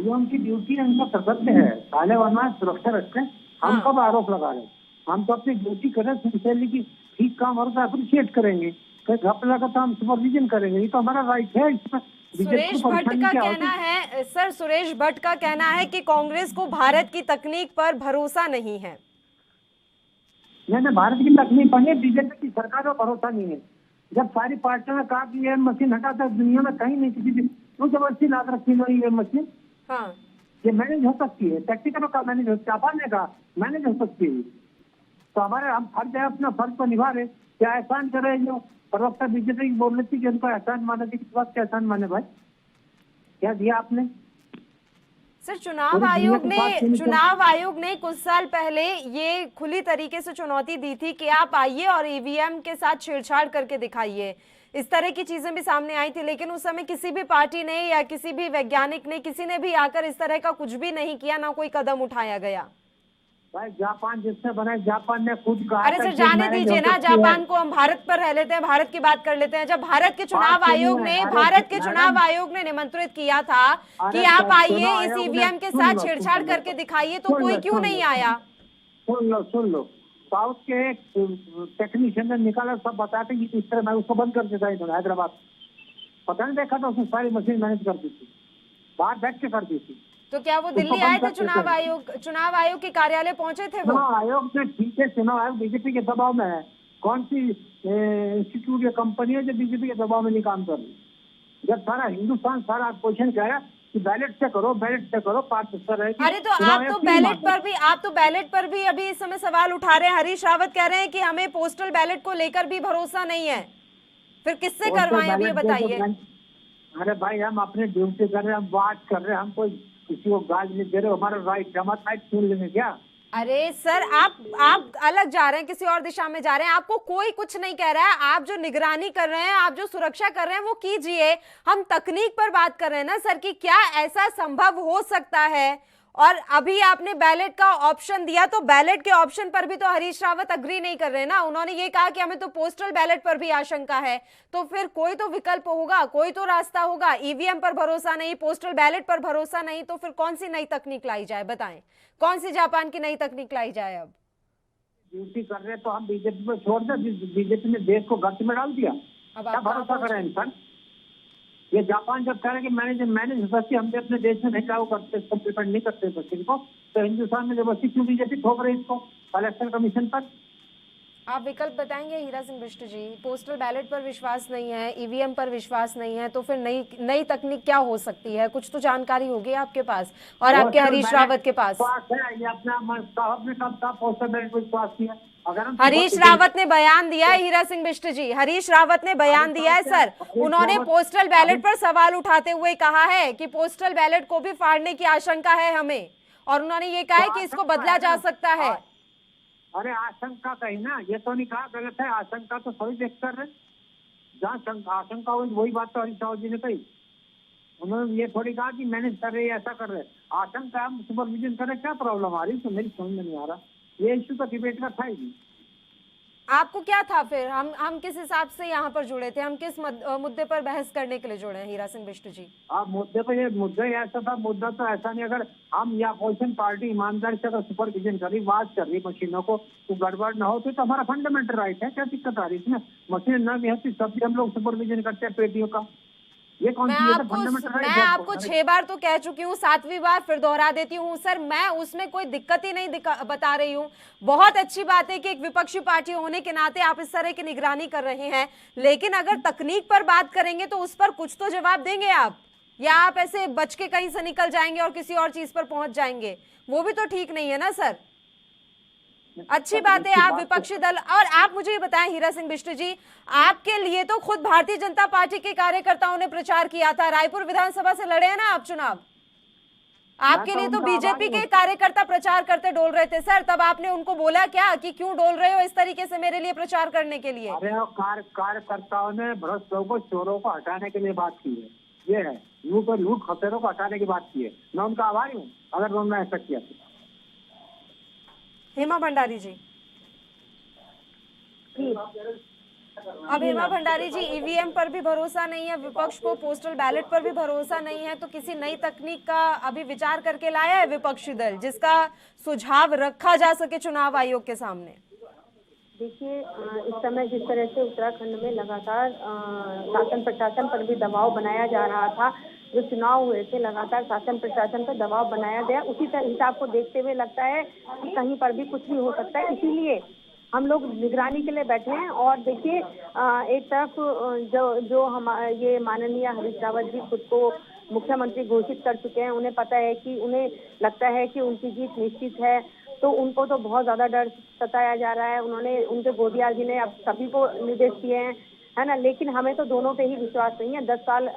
उनकी ड्यूटी है, उनका कर्तव्य है, ताले बनवाए, सुरक्षा रखें। हम कब आरोप लगा रहे हैं? हम तो अपनी ड्यूटी करें, सिंसियरली की ठीक काम और अप्रिशिएट करेंगे, घपला का तो हम सुपरविजन करेंगे। ये तो हमारा राइट है। इसमें सुरेश भट्ट का कहना है सर, सुरेश भट्ट का कहना है कि कांग्रेस को भारत की तकनीक पर भरोसा नहीं है। नहीं, भारत की तकनीक पर नहीं, बीजेपी की सरकार पर भरोसा नहीं है। जब सारी पार्टियों ने कहा कि ये मशीन हटाता है, दुनिया में कहीं नहीं किसी तो जबरदस्ती ला रखी हुई ये मशीन। हाँ, ये मैनेज हो सकती है, टेक्निकल का मैनेज हो सकता है, जापान ने कहा मैनेज हो सकती है। तो हमारे हम फर्ज है, अपना फर्ज को निभा रहे। क्या एहसान करे जो प्रवक्ता बीजेपी की बोल रही थी कि उनको एहसान माना थी, किस बात का एहसान माने भाई? क्या दिया आपने? सर चुनाव आयोग ने कुछ साल पहले ये खुली तरीके से चुनौती दी थी कि आप आइए और ईवीएम के साथ छेड़छाड़ करके दिखाइए। इस तरह की चीजें भी सामने आई थी, लेकिन उस समय किसी भी पार्टी ने या किसी भी वैज्ञानिक ने, किसी ने भी आकर इस तरह का कुछ भी नहीं किया, ना कोई कदम उठाया गया। भाई जापान जिससे बना, जापान ने खुद कहा। अरे सर जाने दीजिए ना, जापान को हम भारत पर रह लेते हैं, भारत की बात कर लेते हैं। जब भारत के चुनाव आयोग ने निमंत्रित किया था कि आप आइए इस ईवीएम के साथ छेड़छाड़ करके दिखाइए, तो कोई क्यों नहीं आया? सुन लो, साउथ के टेक्नीशियन ने निकाला, सब बताते कि इस तरह मैं उसको बंद कर देता है हैदराबाद। पता नहीं देखा था, उसने सारी मशीन मैनेज कर दी थी, बाहर बैठ के कर दी थी। तो क्या वो दिल्ली आए थे? चुनाव आयोग के कार्यालय पहुंचे थे वो? चुनाव आयोग से ठीक है, चुनाव आयोग बीजेपी के दबाव में है। कौन सी इंस्टीट्यूट या कंपनी है जो बीजेपी के दबाव में नहीं काम कर रही? जब सारा हिंदुस्तान, सारा अपोजिशन कह रहा है कि बैलेट से करो, पार्ट है। अरे तो आप तो बैलेट पर भी अभी इस समय सवाल उठा रहे हैं। हरीश रावत कह रहे हैं कि हमें पोस्टल बैलेट को लेकर भी भरोसा नहीं है। फिर किससे करवाएं अब ये बताइए? अरे भाई हम अपने ड्यूटी कर रहे हैं, हम बात कर रहे हैं, हम कोई किसी को गाज नहीं दे रहे। हमारा राइट, हमारा राइट सुन लेंगे क्या? अरे सर आप अलग जा रहे हैं, किसी और दिशा में जा रहे हैं। आपको कोई कुछ नहीं कह रहा है। आप जो निगरानी कर रहे हैं, आप जो सुरक्षा कर रहे हैं, वो कीजिए। हम तकनीक पर बात कर रहे हैं ना सर, कि क्या ऐसा संभव हो सकता है। और अभी आपने बैलेट का ऑप्शन दिया, तो बैलेट के ऑप्शन पर भी तो हरीश रावत अग्री नहीं कर रहे ना। उन्होंने ये कहा कि हमें तो पोस्टल बैलेट पर भी आशंका है। तो फिर कोई तो विकल्प होगा, कोई तो रास्ता होगा। ईवीएम पर भरोसा नहीं, पोस्टल बैलेट पर भरोसा नहीं, तो फिर कौन सी नई तकनीक लाई जाए? बताएं, कौन सी जापान की नई तकनीक लाई जाए? अब ड्यूटी कर रहे तो हम बीजेपी पर छोड़ दे। बीजेपी ने देश को गर्त में डाल दिया। क्या भरोसा करें इंसान? ये जापान जब कह रहे कि मैनेज हो सकती, हम अपने देश में नहीं लागू करते, डिपेंड नहीं करते मशीन को, तो हिंदुस्तान में जबरदस्ती क्यों बीजेपी थोप रही इसको इलेक्शन कमीशन पर? आप विकल्प बताएंगे हीरा सिंह बिष्ट जी? पोस्टल बैलेट पर विश्वास नहीं है, ईवीएम पर विश्वास नहीं है, तो फिर नई तकनीक क्या हो सकती है? कुछ तो जानकारी होगी आपके पास और आपके हरीश रावत के पास। ये अपना साहब ने कब था पोस्टल बैलेट पर विश्वास किया? हरीश रावत ने बयान दिया है हीरा सिंह बिष्ट जी, हरीश रावत ने बयान दिया है सर। उन्होंने पोस्टल बैलेट पर सवाल उठाते हुए कहा है कि पोस्टल बैलेट को भी फाड़ने की आशंका है हमें, और उन्होंने ये कहा है कि इसको बदला जा सकता है। अरे आशंका कही ना, ये तो नहीं कहा गलत है। आशंका तो सभी देख कर रहे, जहाँ आशंका हुई वही बात तो हरीश रावत जी ने कही। उन्होंने ये थोड़ी कहा कि मैनेज कर रहे, ऐसा कर रहे। आशंका हम सुपरविजन कर रहे, क्या प्रॉब्लम आ रही तो मेरी समझ में नहीं आ रहा। ये इश्यू तो डिबेट का था ही नहीं। आपको क्या था फिर? हम किस हिसाब से यहाँ पर जुड़े थे? हम किस मुद्दे पर बहस करने के लिए जुड़े हैं हीरा सिंह बिष्ट जी? मुद्दे पर, ये मुद्दा ही ऐसा था। मुद्दा तो ऐसा नहीं, अगर हम या अपोजिशन पार्टी ईमानदारी से अगर सुपरविजन कर रही, बात कर रही मशीनों को, तो गड़बड़ ना हो तो हमारा फंडामेंटल राइट है। क्या दिक्कत आ रही है इसमें? मशीन न भी होती तब भी हम लोग सुपरविजन करते हैं पेटियों का। ये कौन सी मैं आपको 6 बार तो कह चुकी हूँ, 7वीं बार फिर दोहरा देती हूँ सर, मैं उसमें कोई दिक्कत ही नहीं बता रही हूँ। बहुत अच्छी बात है कि एक विपक्षी पार्टी होने के नाते आप इस तरह की निगरानी कर रहे हैं, लेकिन अगर तकनीक पर बात करेंगे तो उस पर कुछ तो जवाब देंगे आप। या आप ऐसे बच के कहीं से निकल जाएंगे और किसी और चीज पर पहुंच जाएंगे, वो भी तो ठीक नहीं है ना सर। अच्छी बात है आप विपक्षी दल, और आप मुझे ये बताएं हीरा सिंह बिष्ट जी, आपके लिए तो खुद भारतीय जनता पार्टी के कार्यकर्ताओं ने प्रचार किया था, रायपुर विधानसभा से लड़े हैं ना आप चुनाव, आपके लिए तो बीजेपी के कार्यकर्ता प्रचार करते डोल रहे थे सर, तब आपने उनको बोला क्या कि क्यों डोल रहे हो इस तरीके से मेरे लिए प्रचार करने के लिए? अरे कार्यकर्ताओं ने भ्रष्टों को, चोरों को हटाने के लिए बात की है, ये है लूट खसेरों को हटाने की बात की है। मैं उनका आभारी हूँ अगर उन्होंने ऐसा किया तो। हेमा भंडारी जी, अब हेमा भंडारी जी, ईवीएम पर भी भरोसा नहीं है विपक्ष को, पोस्टल बैलेट पर भी भरोसा नहीं है, तो किसी नई तकनीक का अभी विचार करके लाया है विपक्षी दल जिसका सुझाव रखा जा सके चुनाव आयोग के सामने? देखिए, इस समय जिस तरह से उत्तराखंड में लगातार शासन प्रशासन पर भी दबाव बनाया जा रहा था, जो चुनाव हुए थे लगातार शासन प्रशासन पर दबाव बनाया गया, उसी हिसाब को देखते हुए लगता है कि कहीं पर भी कुछ भी हो सकता है, इसीलिए हम लोग निगरानी के लिए बैठे हैं। और देखिए, एक तरफ जो हम ये माननीय हरीश रावत जी खुद को मुख्यमंत्री घोषित कर चुके हैं, उन्हें पता है कि उन्हें लगता है कि उनकी जीत निश्चित है, तो उनको तो बहुत ज्यादा डर सताया जा रहा है। उनके गोदियाल जी ने अब सभी को निर्देश दिए हैं, है ना, लेकिन हमें तो दोनों पे ही विश्वास नहीं है। 10 साल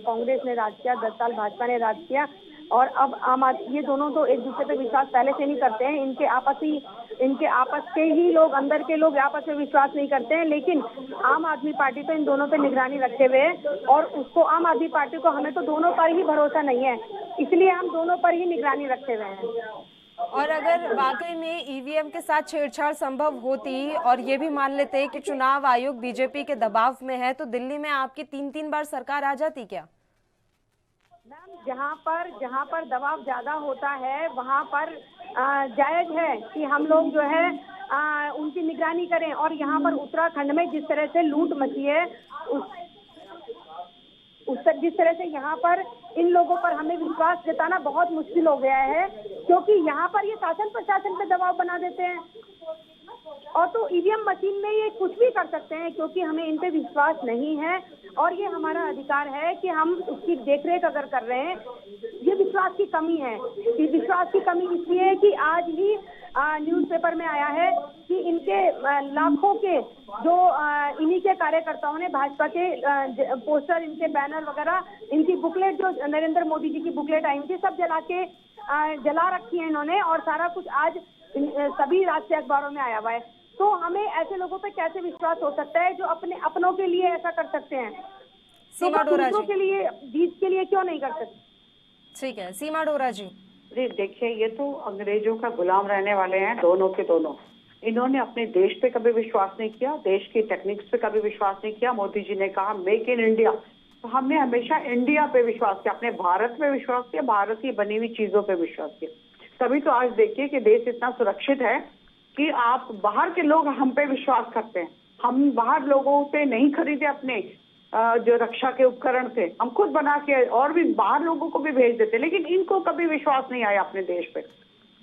कांग्रेस ने राज किया, 10 साल भाजपा ने राज किया, और अब आम आदमी, ये दोनों तो एक दूसरे पे विश्वास पहले से नहीं करते हैं, इनके आपस के ही लोग, अंदर के लोग आपस में विश्वास नहीं करते हैं, लेकिन आम आदमी पार्टी तो इन दोनों पे निगरानी रखे हुए है, और उसको आम आदमी पार्टी को, हमें तो दोनों पर ही भरोसा नहीं है, इसलिए हम दोनों पर ही निगरानी रखे हुए हैं। और अगर वाकई में ईवीएम के साथ छेड़छाड़ संभव होती और ये भी मान लेते कि चुनाव आयोग बीजेपी के दबाव में है, तो दिल्ली में आपकी 3-3 बार सरकार आ जाती क्या? मैम, जहाँ पर दबाव ज्यादा होता है वहाँ पर जायज है कि हम लोग जो है उनकी निगरानी करें, और यहाँ पर उत्तराखंड में जिस तरह से लूट मची है, जिस तरह से यहाँ पर इन लोगों पर हमें विश्वास जताना बहुत मुश्किल हो गया है, क्योंकि यहाँ पर ये शासन प्रशासन पे दबाव बना देते हैं, और तो ईवीएम मशीन में ये कुछ भी कर सकते हैं, क्योंकि हमें इन पे विश्वास नहीं है, और ये हमारा अधिकार है कि हम उसकी देखरेख अगर कर रहे हैं। ये विश्वास की कमी है, ये विश्वास की कमी इसलिए है कि आज ही न्यूज़पेपर में आया है कि इनके लाखों के जो इन्हीं के कार्यकर्ताओं ने भाजपा के पोस्टर, इनके बैनर वगैरह, इनकी बुकलेट, जो नरेंद्र मोदी जी की बुकलेट आई थी, सब जला रखी है इन्होंने, और सारा कुछ आज सभी राष्ट्रीय अखबारों में आया हुआ है। तो हमें ऐसे लोगों पे कैसे विश्वास हो सकता है जो अपनों के लिए ऐसा कर सकते हैं, सीमा डोरा जी, के लिए, जीत के लिए क्यों नहीं कर सकते? ठीक है, सीमा डोरा जी। देखिए, ये तो अंग्रेजों का गुलाम रहने वाले हैं दोनों के दोनों। इन्होंने अपने देश पे कभी विश्वास नहीं किया, देश की टेक्निक्स पे कभी विश्वास नहीं किया। मोदी जी ने कहा मेक इन इंडिया, तो हमने हमेशा इंडिया पे विश्वास किया, अपने भारत पे विश्वास किया, भारत की बनी हुई चीजों पे विश्वास किया। तभी तो आज देखिए कि देश इतना सुरक्षित है कि आप बाहर के लोग हम पे विश्वास करते हैं। हम बाहर लोगों पे नहीं खरीदे अपने जो रक्षा के उपकरण थे, हम खुद बना के और भी बाहर लोगों को भी भेज देते, लेकिन इनको कभी विश्वास नहीं आया अपने देश पे।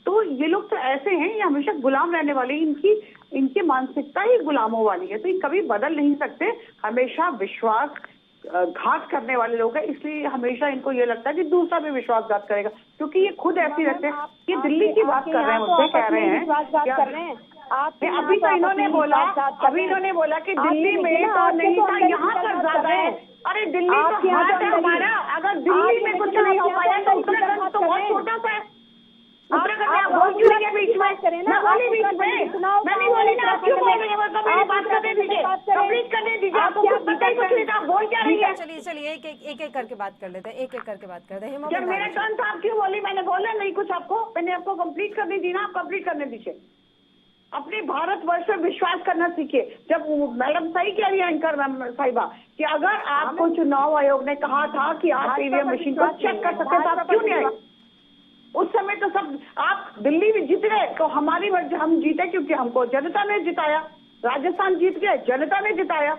तो ये लोग तो ऐसे हैं, ये हमेशा गुलाम रहने वाले, इनकी मानसिकता ही गुलामों वाली है, तो ये कभी बदल नहीं सकते। हमेशा विश्वास घात करने वाले लोग हैं, इसलिए हमेशा इनको ये लगता है कि दूसरा भी विश्वासघात करेगा, क्योंकि ये खुद ऐसे रहते हैं। ये दिल्ली की बात कर रहे हैं, मुझसे कह रहे हैं अभी तो इन्होंने बोला कि दिल्ली में तो नहीं था, यहाँ पर ज्यादा है। अरे दिल्ली तो हाथ है हमारा, अगर दिल्ली में कुछ नहीं हो पाया तो उत्तराखंड तो बहुत छोटा सा है। उत्तराखंड में बोल क्यों रही है बीच में? मैं बोली बीच में, मैं नहीं बोली ना, आप क्यों बोल रही है? मतलब मेरी बात करने दीजिए, कंप्लीट करने दीजिए, आपको कुछ पता ही कुछ नहीं था, बोल क्या रही है? चलिए एक करके बात कर लेते हैं, एक करके बात करते हैं। जब मेरा टर्न था आप क्यों बोली? मैंने बोला नहीं कुछ आपको, मैंने आपको कंप्लीट करने दी ना, आप कंप्लीट करने दीजिए। अपने भारतवर्ष में विश्वास करना सीखिए। जब मैडम सही कह रही है एंकर साहिबा कि अगर आपको चुनाव आयोग ने कहा था कि आप ईवीएम मशीन को चेक कर सकते तो आप क्यों नहीं आए? उस समय तो सब आप दिल्ली में जीत गए, तो हम जीते क्योंकि हमको जनता ने जिताया। राजस्थान जीत गए, जनता ने जिताया।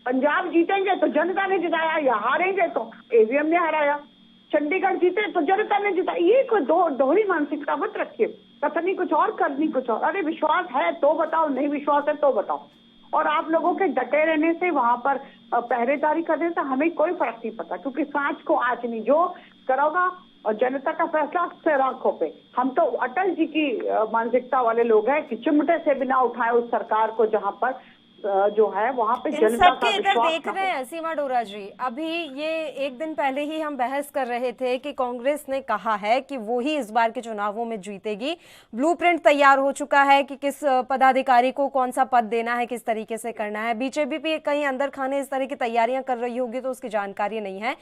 पंजाब जीतेंगे तो जनता ने जिताया, या हारेंगे तो ईवीएम ने हराया। चंडीगढ़ जीते तो जनता ने जिताया। ये कोई दोहरी मानसिकता मत रखिए, कथनी कुछ और करनी कुछ और। अरे विश्वास है तो बताओ, नहीं विश्वास है तो बताओ। और आप लोगों के डटे रहने से वहां पर पहरेदारी कर रहे हैं तो हमें कोई फर्क नहीं पड़ता, क्योंकि सांच को आज नहीं, जो करोगा और जनता का फैसला सिर आंखों पे। हम तो अटल जी की मानसिकता वाले लोग हैं कि चिमटे से बिना उठाए उस सरकार को जहां पर जो है वहां पे जनता का सबके इधर विश्वास देख रहे हैं सीमा डोरा जी। अभी ये एक दिन पहले ही हम बहस कर रहे थे कि कांग्रेस ने कहा है कि वो ही इस बार के चुनावों में जीतेगी। ब्लूप्रिंट तैयार हो चुका है कि किस पदाधिकारी को कौन सा पद देना है, किस तरीके से करना है। बीजेपी भी कहीं अंदर खाने इस तरह की तैयारियां कर रही होगी तो उसकी जानकारी नहीं है।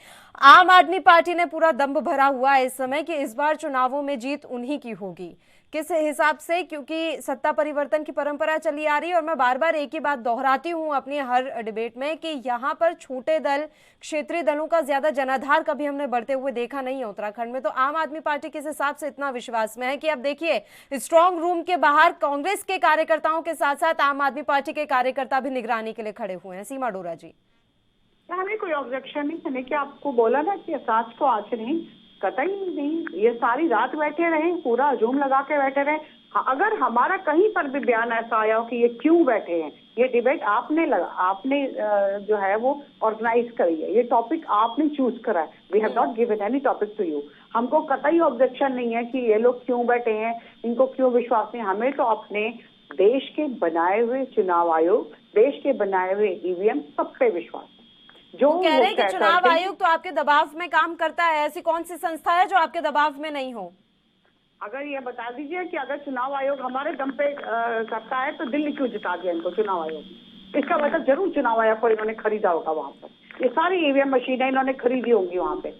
आम आदमी पार्टी ने पूरा दम्भ भरा हुआ है इस समय कि इस बार चुनावों में जीत उन्हीं की होगी। किस हिसाब से, क्योंकि सत्ता परिवर्तन की परंपरा चली आ रही है और मैं बार बार एक ही बात दोहराती हूं अपनी हर डिबेट में कि यहाँ पर छोटे दल, क्षेत्रीय दलों का ज्यादा जनाधार कभी हमने बढ़ते हुए देखा नहीं है उत्तराखंड में। तो आम आदमी पार्टी किस हिसाब से इतना विश्वास में है कि अब देखिए स्ट्रांग रूम के बाहर कांग्रेस के कार्यकर्ताओं के साथ साथ आम आदमी पार्टी के कार्यकर्ता भी निगरानी के लिए खड़े हुए हैं। सीमा डोरा जी, हमें कोई ऑब्जेक्शन नहीं, मैंने क्या आपको बोला ना कि सांच को आंच नहीं, कतई नहीं। ये सारी रात बैठे रहे, पूरा जूम लगा के बैठे रहे। अगर हमारा कहीं पर भी बयान ऐसा आया हो कि ये क्यों बैठे हैं, ये डिबेट आपने जो है वो ऑर्गेनाइज करी है, ये टॉपिक आपने चूज करा है। We have not given any topic to you. हमको कतई ऑब्जेक्शन नहीं है कि ये लोग क्यों बैठे हैं, इनको क्यों विश्वास नहीं। हमें तो अपने देश के बनाए हुए चुनाव आयोग, देश के बनाए हुए ईवीएम, सब पे विश्वास है। जो कह रहे हैं कि चुनाव आयोग तो आपके दबाव में काम करता है, ऐसी कौन सी संस्था है जो आपके दबाव में नहीं हो? अगर ये बता दीजिए कि अगर चुनाव आयोग हमारे दम पे करता है तो दिल्ली क्यों जिता दिया इनको चुनाव आयोग? इसका मतलब जरूर चुनाव आयोग को इन्होंने खरीदा होगा। वहां पर ये सारी ईवीएम मशीनें इन्होंने खरीदी होंगी वहां पे।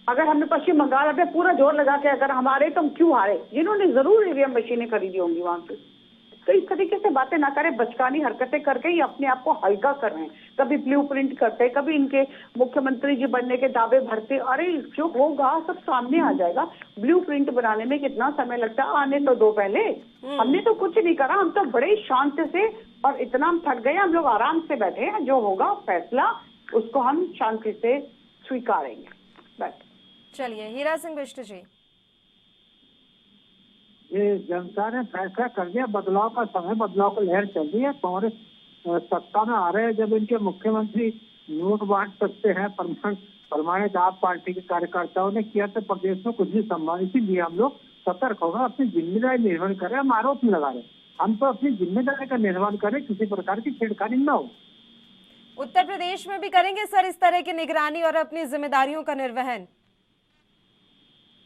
अगर हमने पश्चिम बंगाल पे पूरा जोर लगा के अगर हमारे तो हम क्यों हारे? जिन्होंने जरूर ईवीएम मशीनें खरीदी होंगी वहां पे। तो इस तरीके से बातें ना करें, बचकानी हरकतें करके ही अपने आप को हल्का कर रहे हैं। कभी ब्लूप्रिंट करते, कभी इनके मुख्यमंत्री जी बनने के दावे भरते। अरे जो होगा सब सामने आ जाएगा। ब्लूप्रिंट बनाने में कितना समय लगता है, आने तो दो पहले। हमने तो कुछ नहीं करा, हम तो बड़े शांत से, और इतना हम थक गए, हम लोग आराम से बैठे हैं। जो होगा फैसला उसको हम शांति से स्वीकारेंगे बस। चलिए हीरा सिंह बिष्ट जी, ये जनता ने फैसला कर दिया, बदलाव का समय, बदलाव की लहर चल रही है। कांग्रेस सत्ता में आ रहे हैं, जब इनके मुख्यमंत्री नोट बांट सकते हैं, प्रमाणित आप पार्टी के कार्यकर्ताओं ने किया तो प्रदेश में कुछ भी संभव। इसीलिए हम लोग सतर्क होगा, अपनी जिम्मेदारी निर्वहन करें। हम आरोप नहीं लगा रहे, हम तो अपनी जिम्मेदारी का निर्वहन करें, किसी प्रकार की छेड़खानी न हो। उत्तर प्रदेश में भी करेंगे सर इस तरह की निगरानी और अपनी जिम्मेदारियों का निर्वहन?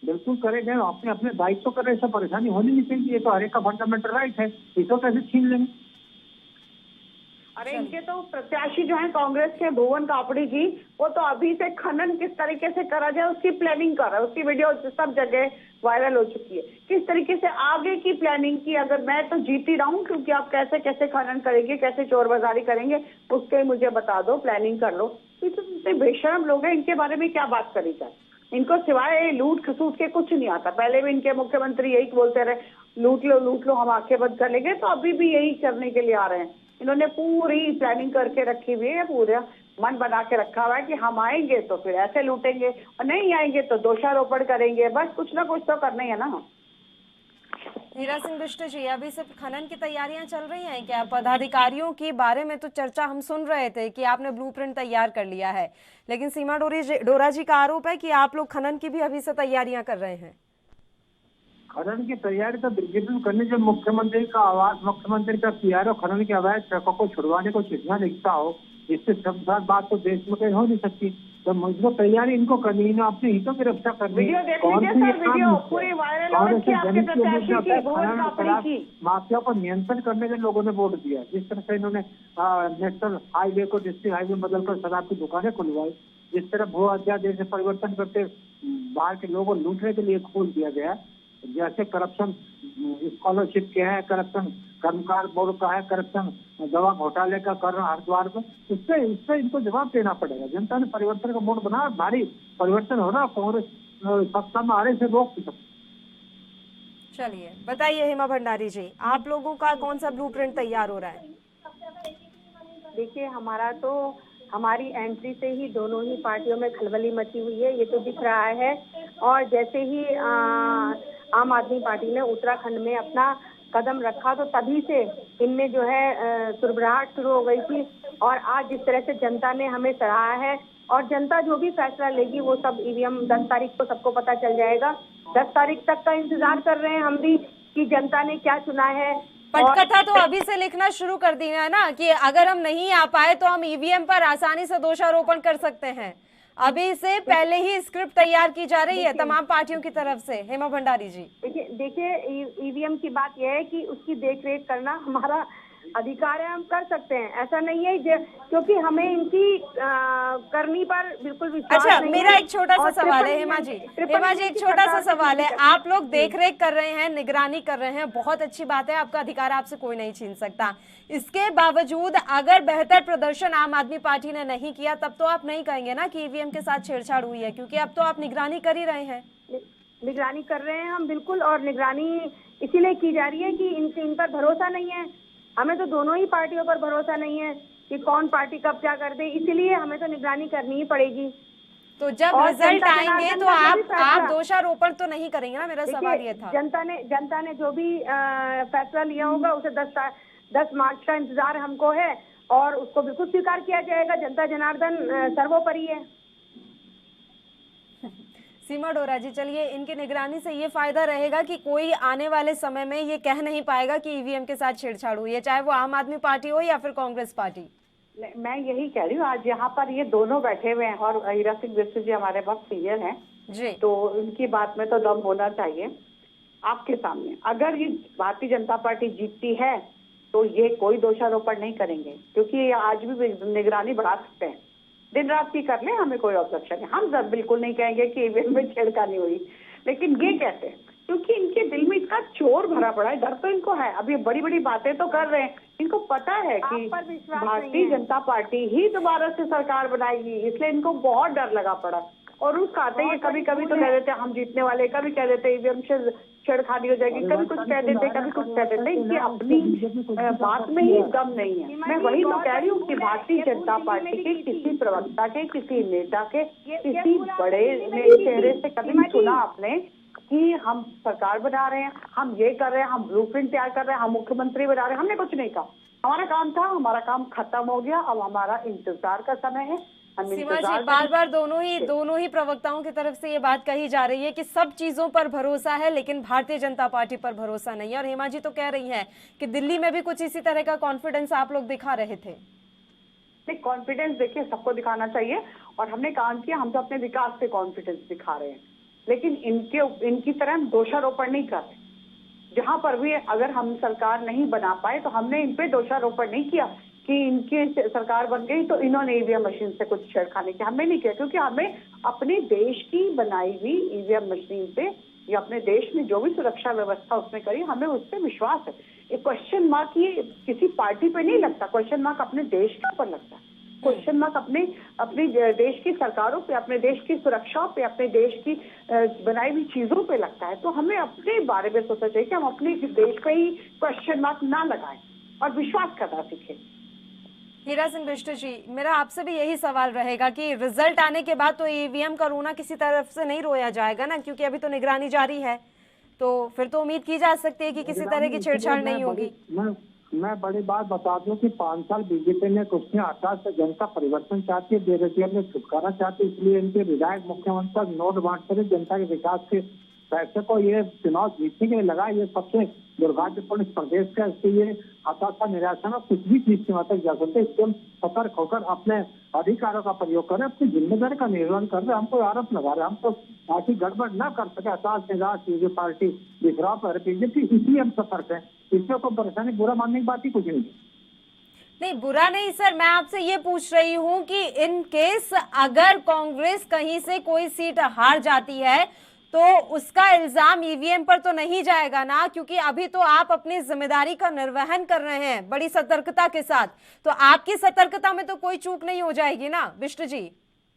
बिल्कुल करेंगे, अपने अपने दायित्व करें, ऐसा परेशानी होनी नहीं चाहिए। ये तो हर एक का फंडामेंटल राइट है, इसको कैसे छीन लेंगे? अरे इनके तो प्रत्याशी जो है कांग्रेस के, भुवन कापड़ी जी, वो तो अभी से खनन किस तरीके से करा जाए उसकी प्लानिंग कर रहा है। उसकी वीडियो सब जगह वायरल हो चुकी है। किस तरीके से आगे की प्लानिंग की। अगर मैं तो जीती रहा हूँ, क्योंकि आप कैसे कैसे खनन करेंगे, कैसे चोर बाजारी करेंगे, उसके मुझे बता दो, प्लानिंग कर लो। ये तो इतने बेशरम लोग हैं, इनके बारे में क्या बात करी जाए? इनको सिवाय लूट खसूट के कुछ नहीं आता। पहले भी इनके मुख्यमंत्री यही बोलते रहे, लूट लो हम आंखें बंद कर लेंगे। तो अभी भी यही करने के लिए आ रहे हैं। इन्होंने पूरी प्लानिंग करके रखी हुई है, पूरा मन बना के रखा हुआ है कि हम आएंगे तो फिर ऐसे लूटेंगे, और नहीं आएंगे तो दोषारोपण करेंगे। बस कुछ ना कुछ तो करना ही है ना। हीरा सिंह बिष्ट जी, अभी सिर्फ खनन की तैयारियां चल रही हैं क्या? पदाधिकारियों के बारे में तो चर्चा हम सुन रहे थे कि आपने ब्लूप्रिंट तैयार कर लिया है, लेकिन सीमा डोरा जी का आरोप है कि आप लोग खनन की भी अभी से तैयारियां कर रहे हैं। खनन की तैयारी तो बीजेपी करनी, जब मुख्यमंत्री का आवास, मुख्यमंत्री का पीआरओ खनन के अवैध ट्रकों को छुड़वाने को चिट्ठियां लिखता हो, इससे सब बात तो देश में कहीं हो नहीं सकती। तो मुझको तैयारी इनको करनी है, अपने हितों की रक्षा करनी। वीडियो देख लीजिए सर, वीडियो पूरी वायरल हो रही है आपके प्रत्याशी की, भुवन कापड़ी की। माफिया को नियंत्रण करने के लोगों ने वोट दिया। जिस तरह से इन्होंने नेशनल हाईवे को डिस्ट्रिक्ट हाईवे बदलकर शराब की दुकानें खुलवाई, जिस तरह भू अध्यादेश से परिवर्तन करके बाहर के लोगों को लूटने के लिए खोल दिया गया, जैसे करप्शन स्कॉलरशिप के है, करप्शन कर्मकार बोर्ड का है, करप्शन दवा घोटाले का कर रहा हरिद्वार में, इससे इनको जवाब देना पड़ेगा। जनता ने परिवर्तन का मोड बना, भारी परिवर्तन हो रहा, कांग्रेस सत्ता में आने से रोक सकते। चलिए बताइए हेमा भंडारी जी, आप लोगों का कौन सा ब्लूप्रिंट तैयार हो रहा है? देखिए, हमारी एंट्री से ही दोनों ही पार्टियों में खलबली मची हुई है, ये तो दिख रहा है। और जैसे ही आम आदमी पार्टी ने उत्तराखंड में अपना कदम रखा तो तभी से इनमें जो है सुरबराहट शुरू हो गई थी और आज जिस तरह से जनता ने हमें सराहा है, और जनता जो भी फैसला लेगी वो सब ईवीएम 10 तारीख को सबको पता चल जाएगा। 10 तारीख तक का इंतजार कर रहे हैं हम भी कि जनता ने क्या चुना है। पटकथा तो अभी से लिखना शुरू कर दी है ना कि अगर हम नहीं आ पाए तो हम ईवीएम पर आसानी से दोषारोपण कर सकते हैं। अभी से पहले ही स्क्रिप्ट तैयार की जा रही है तमाम पार्टियों की तरफ से। हेमा भंडारी जी, देखिए ईवीएम की बात यह है कि उसकी देखरेख करना हमारा अधिकार है, हम कर सकते हैं, ऐसा नहीं है क्योंकि हमें इनकी करनी पर बिल्कुल विश्वास अच्छा, नहीं मेरा है। एक छोटा सा सवाल है हेमा जी, एक छोटा सा सवाल है। आप लोग देखरेख कर रहे हैं, निगरानी कर रहे हैं, बहुत अच्छी बात है, आपका अधिकार आपसे कोई नहीं छीन सकता। इसके बावजूद अगर बेहतर प्रदर्शन आम आदमी पार्टी ने नहीं किया तब तो आप नहीं कहेंगे ना कि ईवीएम के साथ छेड़छाड़ हुई है, क्योंकि अब तो आप निगरानी कर ही रहे हैं। निगरानी कर रहे हैं हम बिल्कुल, और निगरानी इसीलिए की जा रही है कि इन पर भरोसा नहीं है। हमें तो दोनों ही पार्टियों पर भरोसा नहीं है कि कौन पार्टी कब क्या कर दे, इसीलिए हमें तो निगरानी करनी ही पड़ेगी। तो जब रिजल्ट आएंगे तो आप दोषारोपण तो नहीं करेंगे ना, मेरा सवाल ये था। जनता ने जो भी फैसला लिया होगा उसे 10 मार्च का इंतजार हमको है और उसको बिल्कुल स्वीकार किया जाएगा। जनता जनार्दन सर्वोपरि है। सीमा डोरा जी, चलिए, इनकी निगरानी से ये फायदा रहेगा कि कोई आने वाले समय में ये कह नहीं पाएगा कि ईवीएम के साथ छेड़छाड़ हुई है, चाहे वो आम आदमी पार्टी हो या फिर कांग्रेस पार्टी। मैं यही कह रही हूँ, आज यहाँ पर ये दोनों बैठे हुए हैं और हीरा सिंह बिष्ट जी हमारे पास सीनियर हैं जी, तो उनकी बात में तो दम होना चाहिए। आपके सामने अगर ये भारतीय जनता पार्टी जीतती है तो ये कोई दोषारोपण नहीं करेंगे, क्योंकि ये आज भी निगरानी बढ़ा सकते हैं, दिन रात की कर ले, हमें कोई ऑब्जेक्शन है। हम सब बिल्कुल नहीं कहेंगे कि ईवीएम में छेड़खानी हुई, लेकिन ये कहते हैं क्योंकि इनके दिल में इतना चोर भरा पड़ा है, डर तो इनको है। अब ये बड़ी बड़ी बातें तो कर रहे हैं, इनको पता है कि भारतीय जनता पार्टी ही दोबारा से सरकार बनाएगी, इसलिए इनको बहुत डर लगा पड़ा। और उसका आते ही कभी कभी तो कह देते हम जीतने वाले, कभी कह देते ईवीएम से छेड़खानी हो जाएगी, कभी कुछ कह देते, कभी कुछ कह देते। इनकी अपनी बात में ही दम नहीं है। मैं वही तो कह रही हूँ कि भारतीय जनता पार्टी के किसी प्रवक्ता के, किसी नेता के, किसी बड़े चेहरे से कभी सुना आपने कि हम सरकार बना रहे हैं, हम ये कर रहे हैं, हम ब्लूप्रिंट तैयार कर रहे हैं, हम मुख्यमंत्री बना रहे हैं? हमने कुछ नहीं कहा। हमारा काम था, हमारा काम खत्म हो गया, अब हमारा इंतजार का समय है। सीमा जी, बार बार दोनों ही प्रवक्ताओं की तरफ से ये बात कही जा रही है कि सब चीजों पर भरोसा है लेकिन भारतीय जनता पार्टी पर भरोसा नहीं है। और हेमा जी तो कह रही हैं कि दिल्ली में भी कुछ इसी तरह का कॉन्फिडेंस आप लोग दिखा रहे थे। कॉन्फिडेंस देखिए सबको दिखाना चाहिए और हमने काम किया, हम तो अपने विकास से कॉन्फिडेंस दिखा रहे हैं, लेकिन इनकी तरह दोषारोपण नहीं कर रहे। जहां पर भी अगर हम सरकार नहीं बना पाए तो हमने इन पे दोषारोपण नहीं किया कि इनकी सरकार बन गई तो इन्होंने ईवीएम मशीन से कुछ छेड़खानी की, हमने नहीं किया, क्योंकि हमें अपने देश की बनाई हुई ईवीएम मशीन पे या अपने देश में जो भी सुरक्षा व्यवस्था उसने करी, हमें उस पर विश्वास है। एक क्वेश्चन मार्क ये किसी पार्टी पे नहीं लगता, क्वेश्चन मार्क अपने देश के ऊपर लगता है, क्वेश्चन मार्क अपने देश की सरकारों पे, अपने देश की सुरक्षा पे, अपने देश की बनाई हुई चीजों पे लगता है। तो हमें अपने बारे में सोचना चाहिए कि हम अपने देश पे ही क्वेश्चन मार्क ना लगाएं और विश्वास करना सीखें। हीरा सिंह बिष्ट जी, मेरा आपसे भी यही सवाल रहेगा कि रिजल्ट आने के बाद तो ईवीएम का रोना किसी तरफ से नहीं रोया जाएगा ना, क्योंकि अभी तो निगरानी जारी है, तो फिर तो उम्मीद की जा सकती है कि किसी तरह की छेड़छाड़ नहीं होगी। मैं बड़ी बात बता दूं कि 5 साल बीजेपी ने कुछ नहीं, 8 साल से जनता परिवर्तन चाहती है, बेरोजगार में छुटकारा चाहती है, इसलिए इनके विधायक मुख्यमंत्री नोट बांटते रहे जनता के विकास के पैसे को ये चुनाव जीतने के लिए लगा। ये सबसे दुर्भाग्यपूर्ण इस प्रदेश का, इसलिए हताशा निराशा में कुछ भी चीज सीमा तक जा सकते। इससे हम सतर्क होकर अपने अधिकारों का प्रयोग करें, अपनी जिम्मेदारी का निर्वहन कर रहे। हम कोई आरोप लगा रहे, हम तो पार्टी गड़बड़ न कर सके, हताश निराश ये पार्टी बिखराव पर बीजेपी, इसलिए हम सतर्क हैं। इसमें कोई परेशानी बुरा मानने की बात ही कुछ नहीं, बुरा नहीं सर। मैं आपसे ये पूछ रही हूँ कि इन केस अगर कांग्रेस कहीं से कोई सीट हार जाती है तो उसका इल्जाम ईवीएम पर तो नहीं जाएगा ना, क्योंकि अभी तो आप अपनी जिम्मेदारी का निर्वहन कर रहे हैं बड़ी सतर्कता के साथ, तो आपकी सतर्कता में तो कोई चूक नहीं हो जाएगी ना बिष्ट जी?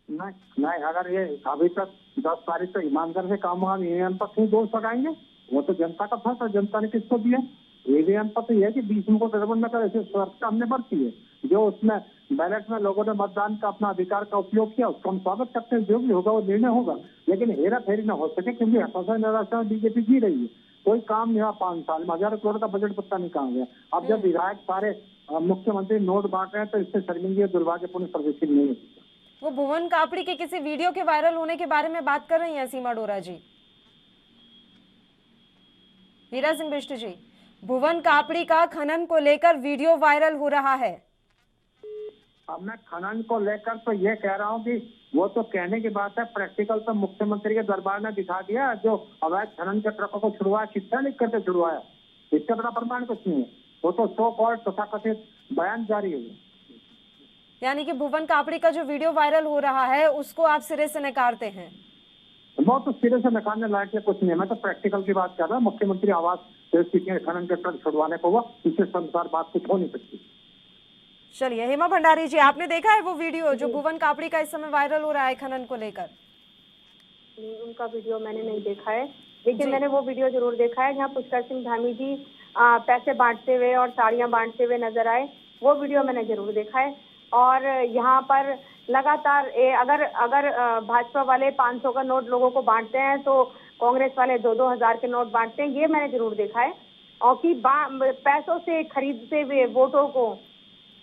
नहीं, अगर ये अभी तक 10 तारीख तो ईमानदार से काम हुआ, ईवीएम पर क्यों दोष लगाएंगे? वो तो जनता का फैसला, जनता ने किसको दिया? ईवीएम पर तो यह कि बीच में को गड़बड़ न करे, ऐसे सतर्कता हमने बरती है। जो उसमें बैलेट में लोगों ने मतदान का अपना अधिकार का उपयोग किया, उसका हम स्वागत करते हैं, जो भी होगा वो निर्णय होगा, लेकिन हेरा फेरी न हो सके, क्योंकि हताशा निराशा बीजेपी जी रही है। कोई काम नहीं हुआ 5 साल में, 1000 करोड़ का बजट पत्ता नहीं कहा गया। अब जब विधायक सारे मुख्यमंत्री नोट बांट रहे हैं, तो इससे शर्मिंदगी और दुर्भाग्यपूर्ण प्रदर्शन नहीं है। वो भुवन कापड़ी के किसी वीडियो के वायरल होने के बारे में बात कर रही हैं सीमा डोरा जी? हीरा सिंह बिष्ट जी, भुवन कापड़ी का खनन को लेकर वीडियो वायरल हो रहा है। अब मैं खनन को लेकर तो ये कह रहा हूँ कि वो तो कहने की बात है, प्रैक्टिकल तो मुख्यमंत्री के दरबार ने दिखा दिया। जो अवैध खनन के ट्रकों को छुड़वाया, कितना लिख करके छुड़वाया, इससे बड़ा प्रमाण कुछ नहीं है। वो तो सो कॉल्ड तथाकथित बयान जारी है। यानी कि भुवन कापड़ी का जो वीडियो वायरल हो रहा है उसको आप सिरे से नकारते हैं? वो तो सिरे से नकारने लायक है कुछ नहीं है। मैं तो प्रैक्टिकल की बात कर रहा हूँ। मुख्यमंत्री आवास खनन के ट्रक छुड़वाने को हुआ, इससे संसार बात कुछ हो नहीं सकती। चलिए हेमा भंडारी जी, आपने देखा है वो वीडियो जो भुवन कापड़ी का इस समय वायरल हो रहा है खनन को लेकर? उनका वीडियो मैंने नहीं देखा है, लेकिन मैंने वो वीडियो जरूर देखा है जहाँ पुष्कर सिंह धामी जी पैसे बांटते हुए और साड़ियाँ बांटते हुए नजर आए। वो वीडियो मैंने जरूर देखा है। और यहाँ पर लगातार अगर भाजपा वाले 500 का नोट लोगों को बांटते हैं तो कांग्रेस वाले 2-2 हजार के नोट बांटते हैं, ये मैंने जरूर देखा है। और कि पैसों से खरीदते हुए वोटों को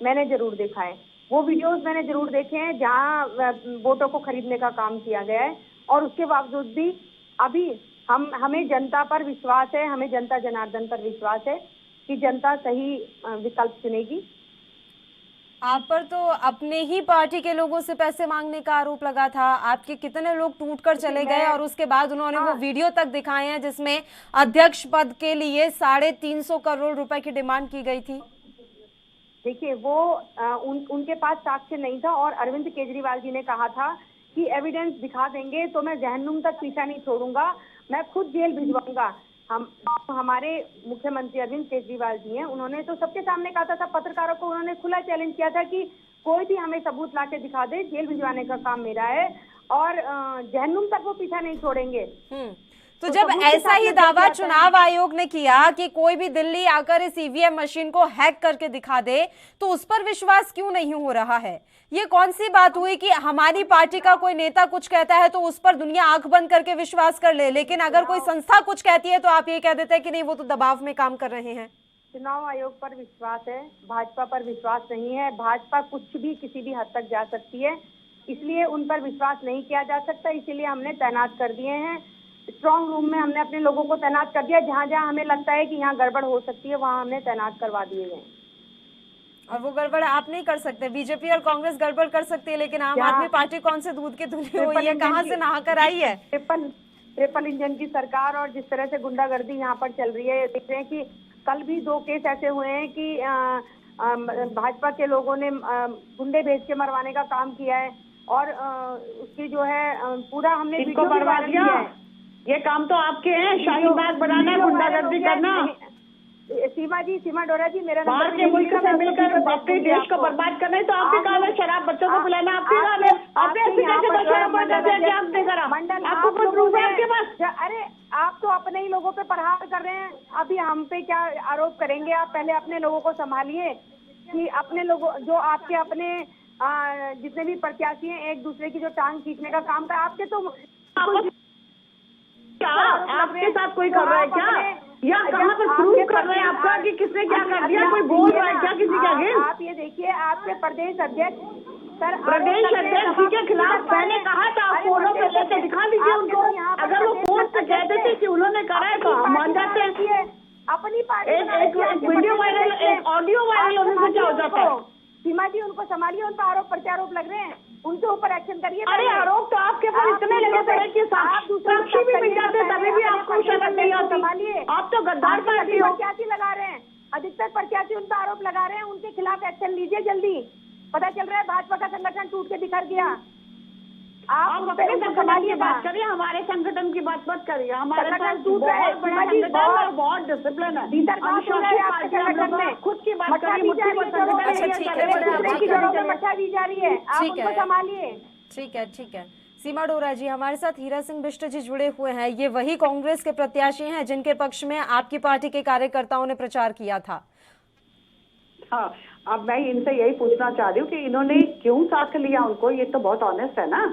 मैंने जरूर देखा है। वो वीडियोस मैंने जरूर देखे हैं जहाँ वोटों को खरीदने का काम किया गया है। और उसके बावजूद भी अभी हमें जनता पर विश्वास है, हमें जनता जनार्दन पर विश्वास है कि जनता सही विकल्प चुनेगी। आप पर तो अपने ही पार्टी के लोगों से पैसे मांगने का आरोप लगा था। आपके कितने लोग टूटकर चले गए और उसके बाद उन्होंने वो वीडियो तक दिखाए हैं जिसमें अध्यक्ष पद के लिए 350 करोड़ रुपए की डिमांड की गई थी। देखिए वो उनके पास साक्ष्य नहीं था और अरविंद केजरीवाल जी ने कहा था कि एविडेंस दिखा देंगे तो मैं जहन्नुम तक पीछा नहीं छोड़ूंगा, मैं खुद जेल भिजवाऊंगा। हमारे मुख्यमंत्री अरविंद केजरीवाल जी हैं, उन्होंने तो सबके सामने कहा था, पत्रकारों को उन्होंने खुला चैलेंज किया था कि कोई भी हमें सबूत ला के दिखा दे, जेल भिजवाने का काम मेरा है और जहन्नुम तक वो पीछा नहीं छोड़ेंगे। तो जब ऐसा ही दावा चुनाव आयोग ने किया कि कोई भी दिल्ली आकर इस ईवीएम मशीन को हैक करके दिखा दे, तो उस पर विश्वास क्यों नहीं हो रहा है? ये कौन सी बात हुई कि हमारी पार्टी का कोई नेता कुछ कहता है तो उस पर दुनिया आंख बंद करके विश्वास कर ले, लेकिन अगर कोई संस्था कुछ कहती है तो आप ये कह देते हैं कि नहीं वो तो दबाव में काम कर रहे हैं? चुनाव आयोग पर विश्वास है, भाजपा पर विश्वास नहीं है। भाजपा कुछ भी किसी भी हद तक जा सकती है, इसलिए उन पर विश्वास नहीं किया जा सकता। इसीलिए हमने तैनात कर दिए हैं स्ट्रांग रूम में, हमने अपने लोगों को तैनात कर दिया। जहाँ जहाँ हमें लगता है कि यहाँ गड़बड़ हो सकती है वहाँ हमने तैनात करवा दिए गए। और वो गड़बड़ आप नहीं कर सकते, बीजेपी और कांग्रेस गड़बड़ कर सकती है, लेकिन आम आदमी पार्टी कौन से दूध की धुली हुई है, कहाँ से नहा कर आई है? ट्रिपल इंजन की सरकार और जिस तरह से गुंडागर्दी यहाँ पर चल रही है, देख रहे हैं कि कल भी 2 केस ऐसे हुए हैं कि भाजपा के लोगों ने गुंडे भेज के मरवाने का काम किया है और उसकी जो है पूरा हमने वीडियो बनवा दिया है। ये काम तो आपके हैं, शाहीन बाग बनाना, गुंडागर्दी करना। सीमा डोरा जी, मेरा बाहर के मुल्क से मिलकर अपने देश को बर्बाद करना है तो आपके काम है। शराब बच्चों को पिलाना आपके काम है। आपने आपको कुछ प्रूफ है आपके पास? अरे आप तो अपने ही लोगों पे प्रहार कर रहे हैं, अभी हम पे क्या आरोप करेंगे? आप पहले अपने लोगों को संभालिए कि अपने लोगों जो आपके अपने जितने भी प्रत्याशी हैं एक दूसरे की जो टांग खींचने का काम कर आपके तो आपके साथ कोई कर रहा है क्या? या कहाँ पर प्रूव कर रहे हैं आपका कि किसने क्या कर दिया? कोई बोल रहा है क्या किसी के अगेंस्ट? आप ये देखिए, आपके प्रदेश अध्यक्ष प्रदेश अध्यक्ष जी के खिलाफ मैंने कहा था आप फोटो पे लेके दिखा दीजिए उनको। अगर वो कोर्ट से कह देते कि उन्होंने करा है तो हम मान जाते हैं। अपनी पार्टी एक वीडियो वायरल, एक ऑडियो वायरल होने से क्या हो जाता है? सीमा जी उनको संभालिए, उन पर आरोप प्रत्यारोप लग रहे हैं, उनके ऊपर एक्शन करिए। अरे आरोप तो आपके ऊपर इतने लगे थे कि साक्षी भी मिल जाते तभी भी आपको शर्म नहीं आती। आप तो गद्दार पार्टी हो। प्रत्याशी लगा रहे हैं, अधिकतर प्रत्याशी उन पर आरोप लगा रहे हैं, उनके खिलाफ एक्शन लीजिए जल्दी। पता चल रहा है भाजपा का संगठन टूट के बिखर गया। आप अपने संगठन की बात करिए, हमारे संगठन की बात मत करिए। हमारे पास टूट रहा है, बड़ा संगठन और बहुत डिसिप्लिन है। खुद की बात करिए, मचा दी जा रही है, आप उनको संभालिए। ठीक है। सीमा डोरा जी, हमारे साथ हीरा सिंह बिष्ट जी जुड़े हुए हैं। ये वही कांग्रेस के प्रत्याशी हैं जिनके पक्ष में आपकी पार्टी के कार्यकर्ताओं ने प्रचार किया था। हाँ, अब मैं इनसे यही पूछना चाह रही हूँ कि इन्होंने क्यों साथ लिया उनको? ये तो बहुत ऑनेस्ट है ना।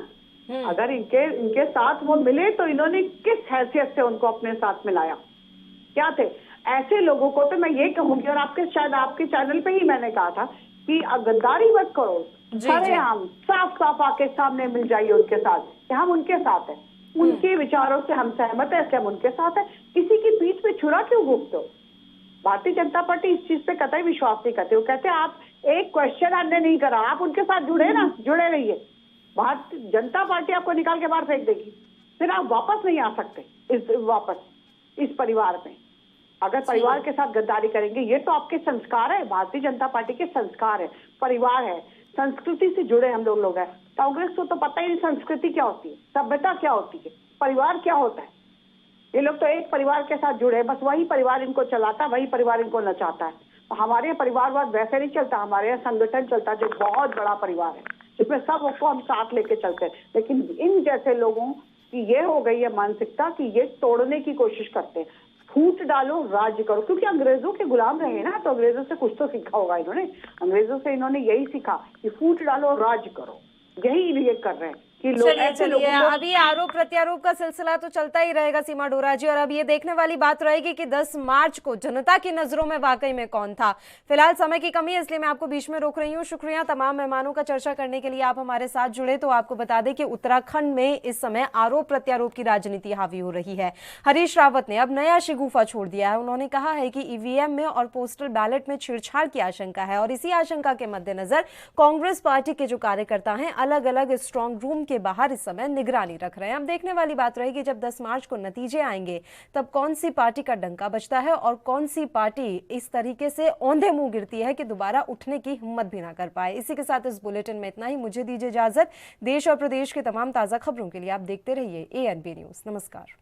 अगर इनके साथ वो मिले तो इन्होंने किस हैसियत से उनको अपने साथ मिलाया? क्या थे? ऐसे लोगों को तो मैं ये कहूंगी, और आपके शायद आपके चैनल पे ही मैंने कहा था कि गद्दारी मत करो, खड़े हम साफ साफ आके सामने मिल जाइए उनके साथ कि हम उनके साथ हैं, उनके विचारों से हम सहमत है, इसलिए हम उनके साथ है। किसी की पीठ पे छुरा क्यों घूमते हो? भारतीय जनता पार्टी इस चीज पे कतई विश्वास नहीं करते। वो कहते हैं आप एक क्वेश्चन हमने नहीं करा, आप उनके साथ जुड़े ना, जुड़े रहिए, भारतीय जनता पार्टी आपको निकाल के बाहर फेंक देगी, फिर आप वापस नहीं आ सकते वापस इस परिवार में। अगर परिवार के साथ गद्दारी करेंगे, ये तो आपके संस्कार है, भारतीय जनता पार्टी के संस्कार है, परिवार है, संस्कृति से जुड़े हम लोग हैं। कांग्रेस को तो पता ही नहीं संस्कृति क्या होती है, सभ्यता क्या होती है, परिवार क्या होता है। ये लोग तो एक परिवार के साथ जुड़े, बस वही परिवार इनको चलाता, वही परिवार इनको नचाता है। तो हमारे यहाँ परिवारवाद वैसे नहीं चलता, हमारे यहाँ संगठन चलता है जो बहुत बड़ा परिवार है, जिसमें सबको हम साथ लेके चलते हैं। लेकिन इन जैसे लोगों की ये हो गई है मानसिकता कि ये तोड़ने की कोशिश करते हैं। फूट डालो, राज्य करो, क्योंकि अंग्रेजों के गुलाम रहे ना, तो अंग्रेजों से कुछ तो सीखा होगा इन्होंने। अंग्रेजों से इन्होंने यही सीखा कि फूट डालो, राज्य करो, यही ये कर रहे हैं कि लोग ऐसे लोगों को। अभी आरोप प्रत्यारोप का सिलसिला तो चलता ही रहेगा सीमा डोरा जी, और अब ये देखने वाली बात रहेगी कि 10 मार्च को जनता की नजरों में वाकई में कौन था। फिलहाल समय की कमी है, इसलिए मैं आपको बीच में रोक रही हूँ। शुक्रिया तमाम मेहमानों का चर्चा करने के लिए आप हमारे साथ जुड़े। तो आपको बता दें कि उत्तराखंड में इस समय आरोप प्रत्यारोप की राजनीति हावी हो रही है। हरीश रावत ने अब नया शिगुफा छोड़ दिया है। उन्होंने कहा है कि ईवीएम में और पोस्टल बैलेट में छेड़छाड़ की आशंका है, और इसी आशंका के मद्देनजर कांग्रेस पार्टी के जो कार्यकर्ता हैं अलग अलग स्ट्रांग रूम के बाहर इस समय निगरानी रख रहे हैं। अब देखने वाली बात रहेगी जब 10 मार्च को नतीजे आएंगे तब कौन सी पार्टी का डंका बजता है और कौन सी पार्टी इस तरीके से औंधे मुंह गिरती है कि दोबारा उठने की हिम्मत भी ना कर पाए। इसी के साथ इस बुलेटिन में इतना ही। मुझे दीजिए इजाजत। देश और प्रदेश के तमाम ताजा खबरों के लिए आप देखते रहिए ANB न्यूज। नमस्कार।